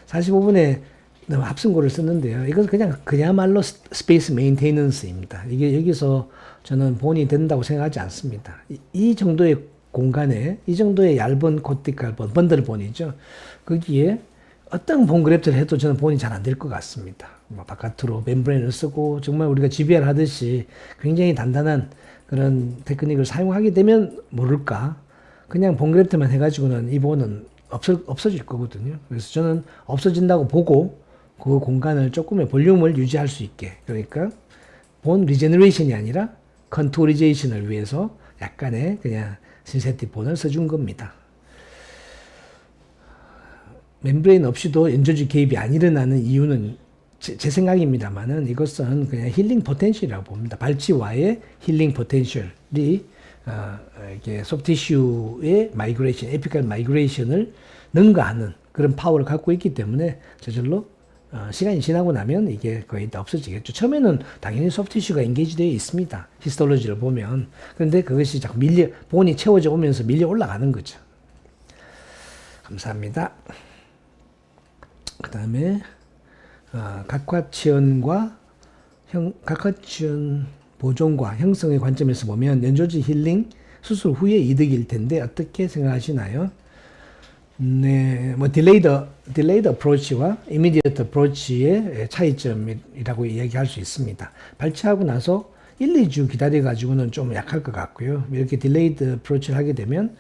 45분에 합승고를 썼는데요. 이건 그야말로 스페이스 메인테이넌스입니다. 이게 여기서 저는 본이 된다고 생각하지 않습니다. 이 정도의 공간에 이 정도의 얇은 코티칼 본, 번들 본이죠. 거기에 어떤 본 그래프트를 해도 저는 본이 잘 안 될 것 같습니다. 바깥으로 멤브레인을 쓰고 정말 우리가 GBR 하듯이 굉장히 단단한 그런 테크닉을 사용하게 되면 모를까. 그냥 본 그래프트만 해가지고는 이 본은 없어질 거거든요. 그래서 저는 없어진다고 보고 그 공간을 조금의 볼륨을 유지할 수 있게. 그러니까 본 리제너레이션이 아니라 컨투어리제이션을 위해서 약간의 그냥 신세틱 본을 써준 겁니다. 멤브레인 없이도 연조직 개입이 안 일어나는 이유는 제 생각입니다만은 이것은 그냥 힐링 포텐셜이라고 봅니다. 발치와의 힐링 포텐셜이 이게 소프티슈의 마이그레이션, 에피칼 마이그레이션을 능가하는 그런 파워를 갖고 있기 때문에 저절로 시간이 지나고 나면 이게 거의 다 없어지겠죠. 처음에는 당연히 소프티슈가 인게이지 되어 있습니다. 히스톨로지를 보면. 그런데 그것이 자꾸 본이 채워져 오면서 밀려 올라가는 거죠. 감사합니다. 그 다음에 각화치연과 각화치연 보존과 형성의 관점에서 보면 연조직 힐링 수술 후에 이득일 텐데 어떻게 생각하시나요? 네, 뭐 딜레이드 어프로치와 이미디어트 어프로치의 차이점이라고 이야기할 수 있습니다. 발치하고 나서 1, 2주 기다려 가지고는 좀 약할 것 같고요. 이렇게 딜레이드 어프로치를 하게 되면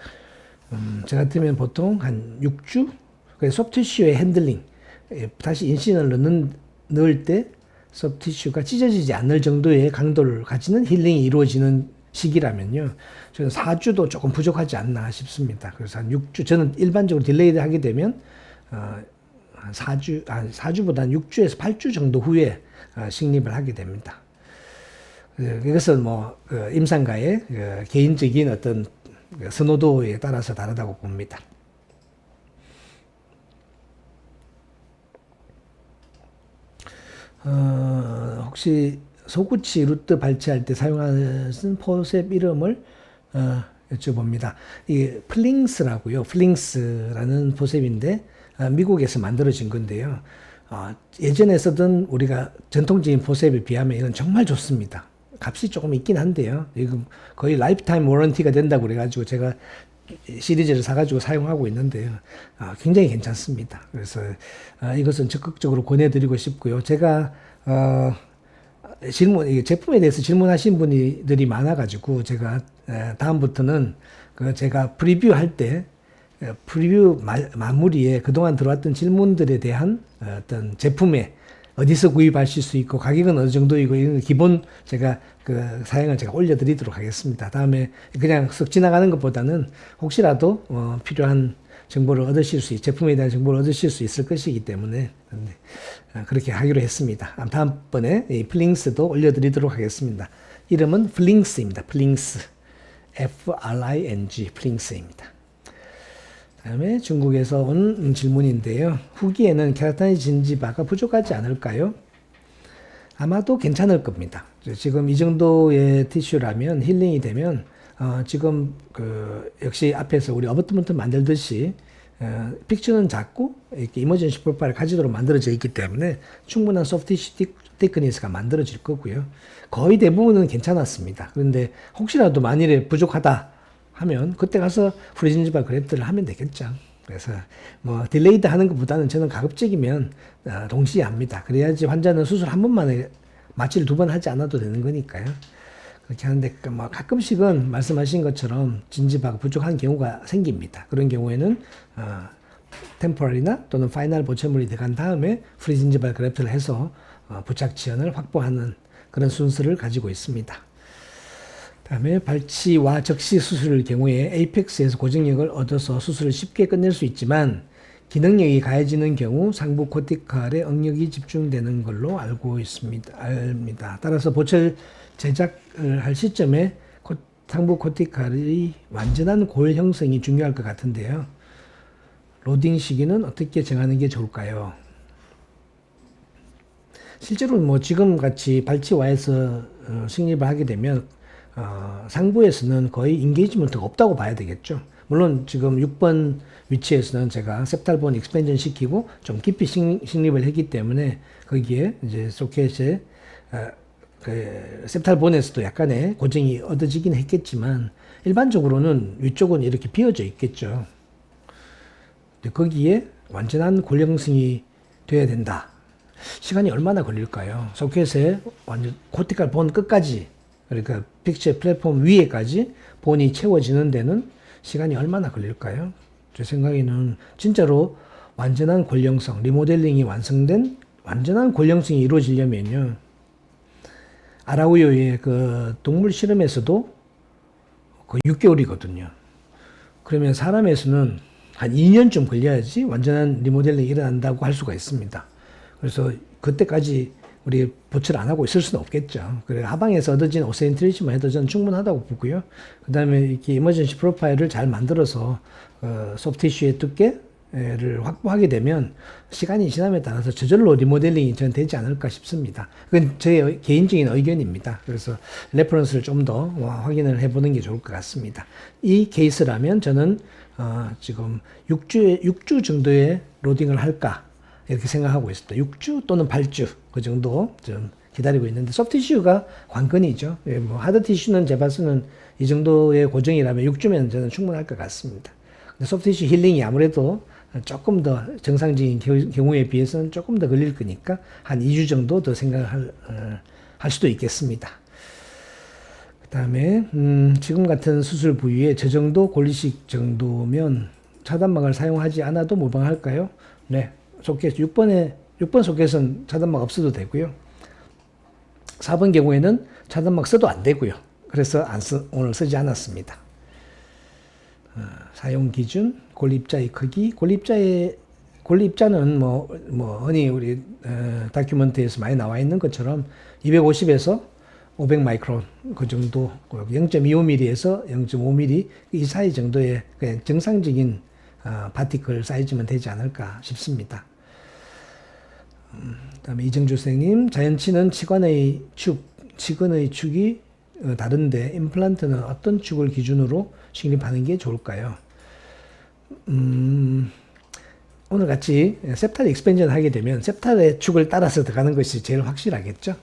저 같으면 보통 한 6주 소프티슈의 핸들링 다시 인신을 넣는 넣을 때 소프티슈가 찢어지지 않을 정도의 강도를 가지는 힐링이 이루어지는 시기라면요. 저는 4주도 조금 부족하지 않나 싶습니다. 그래서 한 6주, 저는 일반적으로 딜레이를 하게 되면, 한 4주보다 한 6주에서 8주 정도 후에 식립을 하게 됩니다. 이것은 뭐, 임상가의 개인적인 어떤 선호도에 따라서 다르다고 봅니다. 혹시 소구치 루트 발치할 때 사용하는 포셉 이름을 여쭤봅니다. 이 플링스라고요. 플링스라는 포셉인데 미국에서 만들어진 건데요. 예전에 쓰던 우리가 전통적인 포셉에 비하면 이건 정말 좋습니다. 값이 조금 있긴 한데요. 이거 거의 라이프타임 워런티가 된다고 그래가지고 제가 시리즈를 사가지고 사용하고 있는데요. 굉장히 괜찮습니다. 그래서 이것은 적극적으로 권해드리고 싶고요. 제가 제품에 대해서 질문하신 분들이 많아가지고 제가 다음부터는 제가 프리뷰할 때 프리뷰 마무리에 그동안 들어왔던 질문들에 대한 어떤 제품에 어디서 구입하실 수 있고 가격은 어느 정도이고 이런 기본 제가 사양을 제가 올려드리도록 하겠습니다. 다음에 그냥 쓱 지나가는 것보다는 혹시라도 필요한 정보를 제품에 대한 정보를 얻으실 수 있을 것이기 때문에 그렇게 하기로 했습니다. 다음번에 이 플링스도 올려드리도록 하겠습니다. 이름은 플링스입니다. 플링스. FRING 플링스입니다. 다음에 중국에서 온 질문인데요. 후기에는 케라틴 진지바가 부족하지 않을까요? 아마도 괜찮을 겁니다. 지금 이 정도의 티슈라면 힐링이 되면 지금 역시 앞에서 우리 어버트먼트 만들듯이 픽처는 작고 이렇게 이머전시 프로파일을 가지도록 만들어져 있기 때문에 충분한 소프티슈 티크니스가 만들어질 거고요. 거의 대부분은 괜찮았습니다. 그런데 혹시라도 만일에 부족하다 하면 그때 가서 프리진지바 그래프트를 하면 되겠죠. 그래서 뭐 딜레이드 하는 것보다는 저는 가급적이면 동시에 합니다. 그래야지 환자는 수술 한 번만에 마취를 2번 하지 않아도 되는 거니까요. 그렇게 하는데 뭐 가끔씩은 말씀하신 것처럼 진지바가 부족한 경우가 생깁니다. 그런 경우에는 템포럴이나 또는 파이널 보철물이 들어간 다음에 프리진지바 그래프트를 해서 부착 지연을 확보하는 그런 순서를 가지고 있습니다. 다음에 발치와 적시 수술의 경우에 에이펙스에서 고정력을 얻어서 수술을 쉽게 끝낼 수 있지만 기능력이 가해지는 경우 상부 코티칼에 응력이 집중되는 걸로 알고 있습니다. 따라서 보철 제작을 할 시점에 상부 코티칼의 완전한 골 형성이 중요할 것 같은데요. 로딩 시기는 어떻게 정하는 게 좋을까요? 실제로 뭐 지금 같이 발치와에서 식립을 하게 되면 상부에서는 거의 인게이지먼트가 없다고 봐야 되겠죠. 물론 지금 6번 위치에서는 제가 septal bone expansion 시키고 좀 깊이 식립을 했기 때문에 거기에 이제 소켓에 septal bone에서도 약간의 고정이 얻어지긴 했겠지만 일반적으로는 위쪽은 이렇게 비어져 있겠죠. 근데 거기에 완전한 골형성이 돼야 된다. 시간이 얼마나 걸릴까요? 소켓에 완전 코티칼 본 끝까지 그러니까 픽처 플랫폼 위에까지 본이 채워지는 데는 시간이 얼마나 걸릴까요? 제 생각에는 진짜로 완전한 골형성, 리모델링이 완성된 완전한 골형성이 이루어지려면요. 아라우요의 동물 실험에서도 거의 6개월이거든요. 그러면 사람에서는 한 2년쯤 걸려야지 완전한 리모델링이 일어난다고 할 수가 있습니다. 그래서 그때까지 우리 보철 안 하고 있을 수는 없겠죠. 그래 하방에서 얻어진 오센트리시만 해도 저는 충분하다고 보고요. 그 다음에 이렇게 이머전시 프로파일을 잘 만들어서 소프티슈의 두께를 확보하게 되면 시간이 지남에 따라서 저절로 리모델링이 전 되지 않을까 싶습니다. 그건 제 개인적인 의견입니다. 그래서 레퍼런스를 좀 더 확인을 해보는 게 좋을 것 같습니다. 이 케이스라면 저는 지금 6주 정도의 로딩을 할까 이렇게 생각하고 있습니다. 6주 또는 8주 그 정도 좀 기다리고 있는데 소프티슈가 관건이죠. 뭐 하드티슈는 제 봐서는 이 정도의 고정이라면 6주면 저는 충분할 것 같습니다. 근데 소프티슈 힐링이 아무래도 조금 더 정상적인 경우에 비해서는 조금 더 걸릴 거니까 한 2주 정도 더 생각할 수도 있겠습니다. 그 다음에 지금 같은 수술 부위에 저 정도 골리식 정도면 차단막을 사용하지 않아도 무방할까요? 네. 소켓 6번에 6번 소켓은 차단막 없어도 되고요. 4번 경우에는 차단막 써도 안 되고요. 그래서 오늘 쓰지 않았습니다. 사용 기준, 골입자의 크기, 골입자는 흔히 우리 다큐멘터리에서 많이 나와 있는 것처럼 250에서 500 마이크론 그 정도, 0.25mm에서 0.5mm 이 사이 정도의 그냥 정상적인 파티클 사이즈면 되지 않을까 싶습니다. 그다음에 이정주 선생님, 자연치는 치근의 축이 다른데 임플란트는 어떤 축을 기준으로 식립하는 게 좋을까요? 오늘 같이 septal expansion 하게 되면 septal의 축을 따라서 들어가는 것이 제일 확실하겠죠.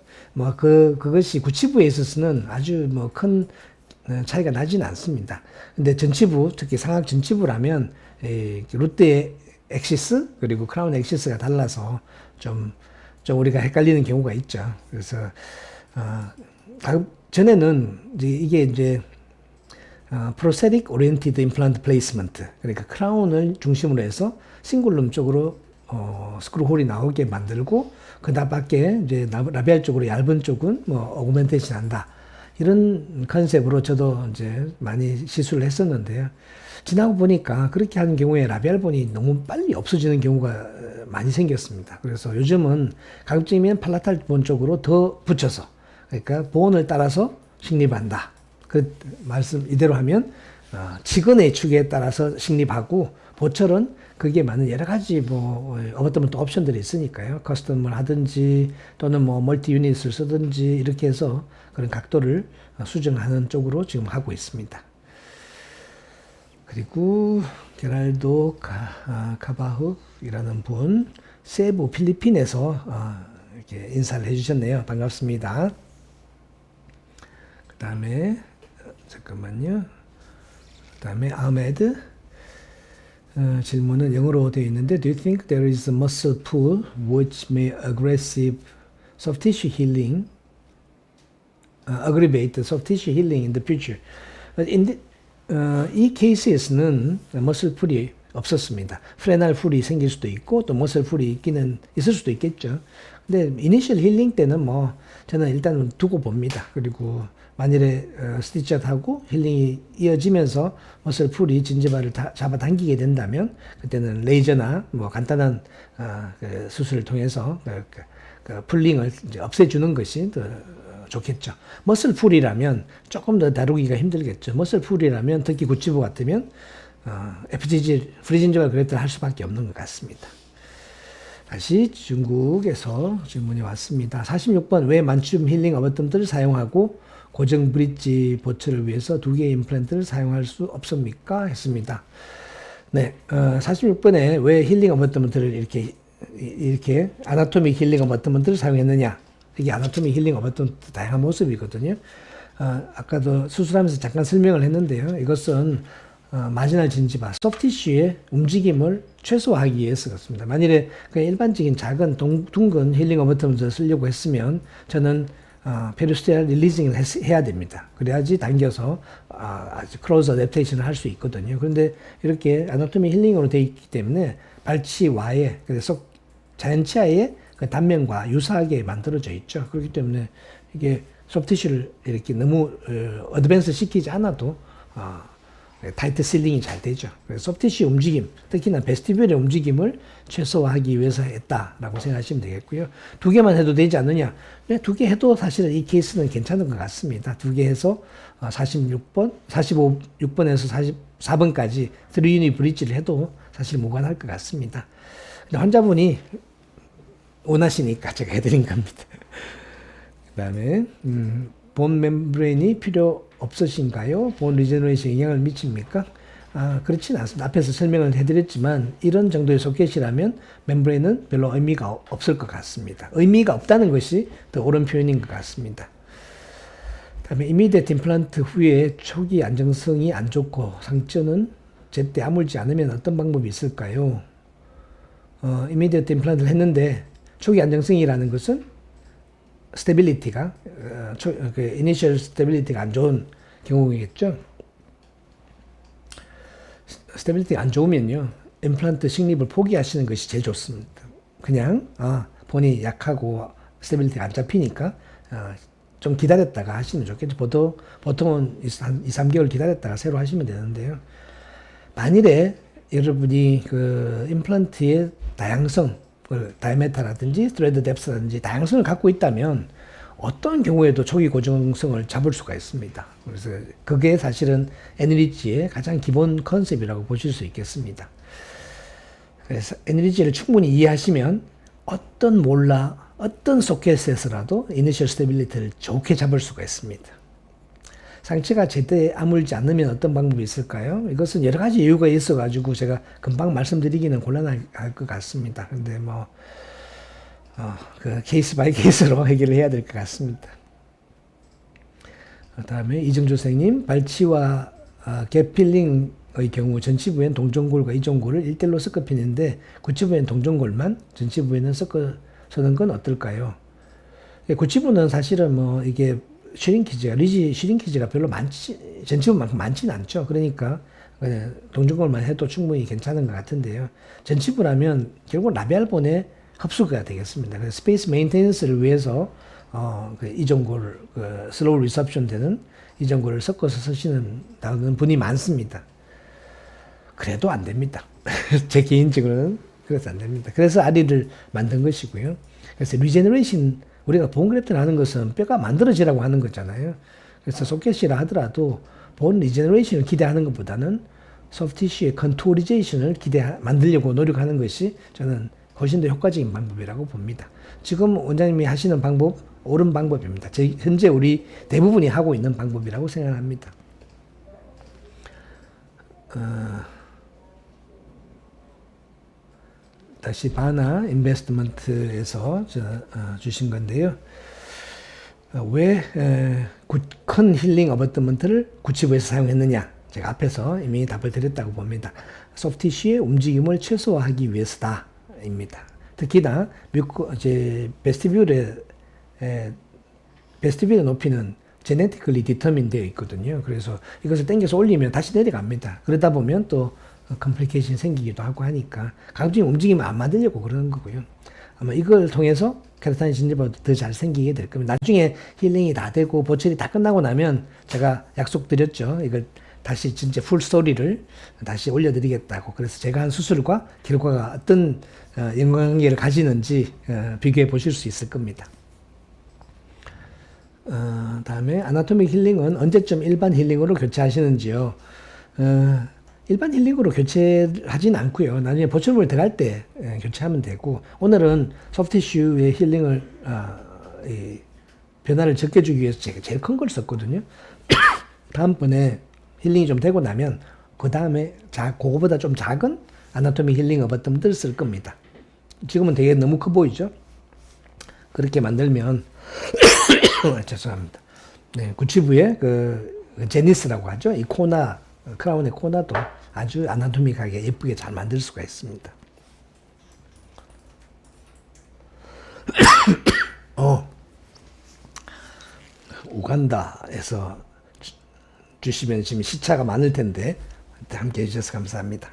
그것이 구치부에 있어서는 아주 큰 차이가 나지는 않습니다. 근데 전치부, 특히 상악 전치부라면 루트의 엑시스 그리고 크라운 엑시스가 달라서 좀 우리가 헷갈리는 경우가 있죠. 그래서 전에는 이게 prosthetic oriented implant placement, 그러니까 크라운을 중심으로 해서 싱글룸 쪽으로 스크루홀이 나오게 만들고 그 밖에 이제 라비알 쪽으로 얇은 쪽은 어구멘테이션 한다. 이런 컨셉으로 저도 이제 많이 시술을 했었는데요. 지나고 보니까 그렇게 하는 경우에 라비알 본이 너무 빨리 없어지는 경우가 많이 생겼습니다. 그래서 요즘은 가급적이면 팔라탈 본 쪽으로 더 붙여서, 그러니까 본을 따라서 식립한다. 그 말씀 이대로 하면 치근의 축에 따라서 식립하고, 보철은 그게 많은 여러 가지 어버터먼트 옵션들이 있으니까요. 커스텀을 하든지 또는 멀티 유닛을 쓰든지 이렇게 해서 그런 각도를 수정하는 쪽으로 지금 하고 있습니다. 그리고 게랄도 카바흐이라는 분, 세부 필리핀에서 이렇게 인사를 해주셨네요. 반갑습니다. 그 다음에 잠깐만요. 그 다음에 아메드 질문은 영어로 되어 있는데, Do you think there is a muscle pull which may aggressive soft tissue healing, aggravate soft tissue healing in the future? 이 케이스에서는 머슬 풀이 없었습니다. 프레날 풀이 생길 수도 있고 또 머슬 풀이 있을 수도 있겠죠. 근데 이니셜 힐링 때는 저는 일단 두고 봅니다. 그리고 만일에 스티치하고 힐링이 이어지면서 머슬 풀이 진지바를 잡아당기게 된다면 그때는 레이저나 간단한 그 수술을 통해서 그 풀링을 이제 없애주는 것이 더 좋겠죠. 머슬 풀이라면 조금 더 다루기가 힘들겠죠. 머슬 풀이라면 특히 구치부 같으면 FGG 프리진지발 그래프를 할 수밖에 없는 것 같습니다. 다시 중국에서 질문이 왔습니다. 46번, 왜 만춤 힐링 어버텀들을 사용하고 고정 브릿지 보철을 위해서 두 개의 임플란트를 사용할 수 없습니까? 했습니다. 네, 46번에 왜 힐링 어버텀들을 이렇게 아나토믹 힐링 어버텀들을 사용했느냐? 이게 아나토믹 힐링 어버텀 다양한 모습이거든요. 아까도 수술하면서 잠깐 설명을 했는데요. 이것은 마지널 진지바, 소프티슈의 움직임을 최소화하기 위해서 그렇습니다. 만일에 그냥 일반적인 작은 둥근 힐링 어버텀을 쓰려고 했으면 저는 페리스테리얼 릴리징을 해야 됩니다. 그래야지 당겨서 아주 크로스 어댑테이션을 할 수 있거든요. 그런데 이렇게 아나토미 힐링으로 되어 있기 때문에 발치와의, 그래서 자연치아의 그 단면과 유사하게 만들어져 있죠. 그렇기 때문에 이게 소프티슈를 이렇게 너무 어드밴스 시키지 않아도 타이트 실링이 잘 되죠. 그래서 소프티슈 움직임, 특히나 베스티뷸의 움직임을 최소화하기 위해서 했다라고 생각하시면 되겠고요. 두 개만 해도 되지 않느냐? 네, 두 개 해도 사실은 이 케이스는 괜찮은 것 같습니다. 두 개 해서 46번에서 44번까지 3유닛 브릿지를 해도 사실 무관할 것 같습니다. 근데 환자분이 원하시니까 제가 해드린 겁니다. 그 다음에 본 멤브레인이 필요 없으신가요? 본 리제너레이션에 영향을 미칩니까? 그렇지는 않습니다. 앞에서 설명을 해드렸지만 이런 정도의 소켓이라면 멤브레인은 별로 의미가 없을 것 같습니다. 의미가 없다는 것이 더 옳은 표현인 것 같습니다. 다음에 이미디어트 임플란트 후에 초기 안정성이 안 좋고 상처는 제때 아물지 않으면 어떤 방법이 있을까요? 이미디어트 임플란트를 했는데 초기 안정성이라는 것은 스테빌리티가 이니셜 스테빌리티가 안 좋은 경우이겠죠. 스테빌리티가 안 좋으면요, 임플란트 식립을 포기하시는 것이 제일 좋습니다. 그냥 본이 약하고 스테빌리티가 안 잡히니까 좀 기다렸다가 하시면 좋겠죠. 보통은 한 2, 3개월 기다렸다가 새로 하시면 되는데요. 만일에 여러분이 그 임플란트의 다양성, 다이아메타라든지 스트레드 뎁스라든지 다양성을 갖고 있다면 어떤 경우에도 초기 고정성을 잡을 수가 있습니다. 그래서 그게 사실은 엔리지의 가장 기본 컨셉이라고 보실 수 있겠습니다. 그래서 엔리지를 충분히 이해하시면 어떤 소켓에서라도 이니셜 스테빌리티를 좋게 잡을 수가 있습니다. 상체가 제때 아물지 않으면 어떤 방법이 있을까요? 이것은 여러 가지 이유가 있어가지고 제가 금방 말씀드리기는 곤란할 것 같습니다. 근데 그 케이스 바이 케이스로 해결을 해야 될 것 같습니다. 다음에 이정조 선생님, 발치와 갭 필링의 경우 전치부엔 동전골과 이전골을 1대1로 섞어 피는데 구치부엔 동전골만, 전치부에는 섞어 서는 건 어떨까요? 구치부는 사실은 이게 리지 슈링키지가 별로 전치부만큼 많지는 않죠. 그러니까 동전골만 해도 충분히 괜찮은 것 같은데요. 전치부라면 결국 라비알본의 흡수가 되겠습니다. 그래서 스페이스 메인테넌스를 위해서 그 이전골, 슬로우 리섭션 되는 이전골을 섞어서 쓰시는 분이 많습니다. 그래도 안 됩니다. 제 개인적으로는 그래서 안 됩니다. 그래서 아리를 만든 것이고요. 그래서 리제너레이션, 우리가 본그래프트를 하는 것은 뼈가 만들어지라고 하는 거잖아요. 그래서 소켓이라 하더라도 본 리제너레이션을 기대하는 것보다는 소프티슈의 컨투어리제이션을 만들려고 노력하는 것이 저는 훨씬 더 효과적인 방법이라고 봅니다. 지금 원장님이 하시는 방법, 옳은 방법입니다. 현재 우리 대부분이 하고 있는 방법이라고 생각합니다. 다시 바나 인베스트먼트에서 주신 건데요. 왜 큰 힐링 어버트먼트를 구치부에서 사용했느냐? 제가 앞에서 이미 답을 드렸다고 봅니다. 소프티슈의 움직임을 최소화하기 위해서다. 입니다. 특히나 베스티뷸의 높이는 제네티컬리 디터민 되어 있거든요. 그래서 이것을 당겨서 올리면 다시 내려갑니다. 그러다 보면 또 컴플리케이션이 생기기도 하고 하니까 강제적인 움직임을 안 만들려고 그러는 거고요. 아마 이걸 통해서 케라타닌 진입보다 더 잘 생기게 될 겁니다. 나중에 힐링이 다 되고 보철이 다 끝나고 나면 제가 약속드렸죠. 이걸 다시 진짜 풀 스토리를 다시 올려드리겠다고. 그래서 제가 한 수술과 결과가 어떤 연관관계를 가지는지 비교해 보실 수 있을 겁니다. 다음에 아나토믹 힐링은 언제쯤 일반 힐링으로 교체하시는지요? 일반 힐링으로 교체하진 않고요. 나중에 보철물 들어갈 때 교체하면 되고, 오늘은 소프티슈의 힐링을 변화를 적게 주기 위해서 제가 제일 큰 걸 썼거든요. 다음번에 힐링이 좀 되고 나면 그 다음에 그거보다 좀 작은 아나토미 힐링 어버텀들을 쓸 겁니다. 지금은 되게 너무 커 보이죠? 그렇게 만들면 죄송합니다. 네, 구치부의 그 제니스라고 하죠. 이 코나, 크라운의 코나도 아주 아나토미하게 예쁘게 잘 만들 수가 있습니다. 우간다에서 주시면 지금 시차가 많을 텐데 함께 해주셔서 감사합니다.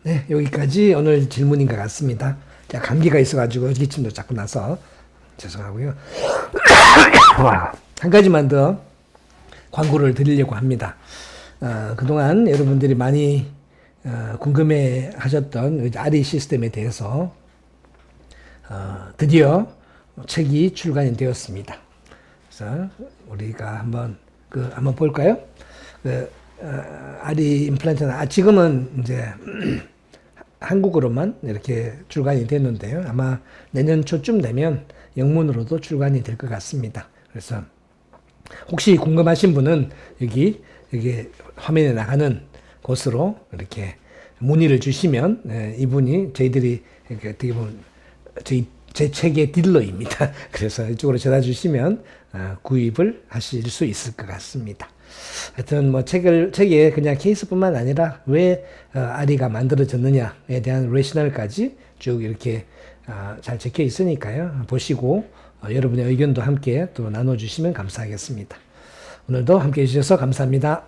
네, 여기까지 오늘 질문인 것 같습니다. 제가 감기가 있어가지고 기침도 자꾸 나서 죄송하고요. 한 가지만 더 광고를 드리려고 합니다. 그동안 여러분들이 많이 궁금해 하셨던 아리 시스템에 대해서 드디어 책이 출간이 되었습니다. 그래서 우리가 한번 볼까요? 아리 임플란트는 지금은 이제 한국어로만 이렇게 출간이 됐는데요. 아마 내년 초쯤 되면 영문으로도 출간이 될 것 같습니다. 그래서 혹시 궁금하신 분은 여기 화면에 나가는 곳으로 이렇게 문의를 주시면 이분이 저희들이 어떻게 보면 제 책의 딜러입니다. 그래서 이쪽으로 전화 주시면 구입을 하실 수 있을 것 같습니다. 하여튼 책에 그냥 케이스뿐만 아니라 왜 아리가 만들어졌느냐에 대한 레시널까지 쭉 이렇게 잘 적혀 있으니까요. 보시고 여러분의 의견도 함께 또 나눠주시면 감사하겠습니다. 오늘도 함께 해주셔서 감사합니다.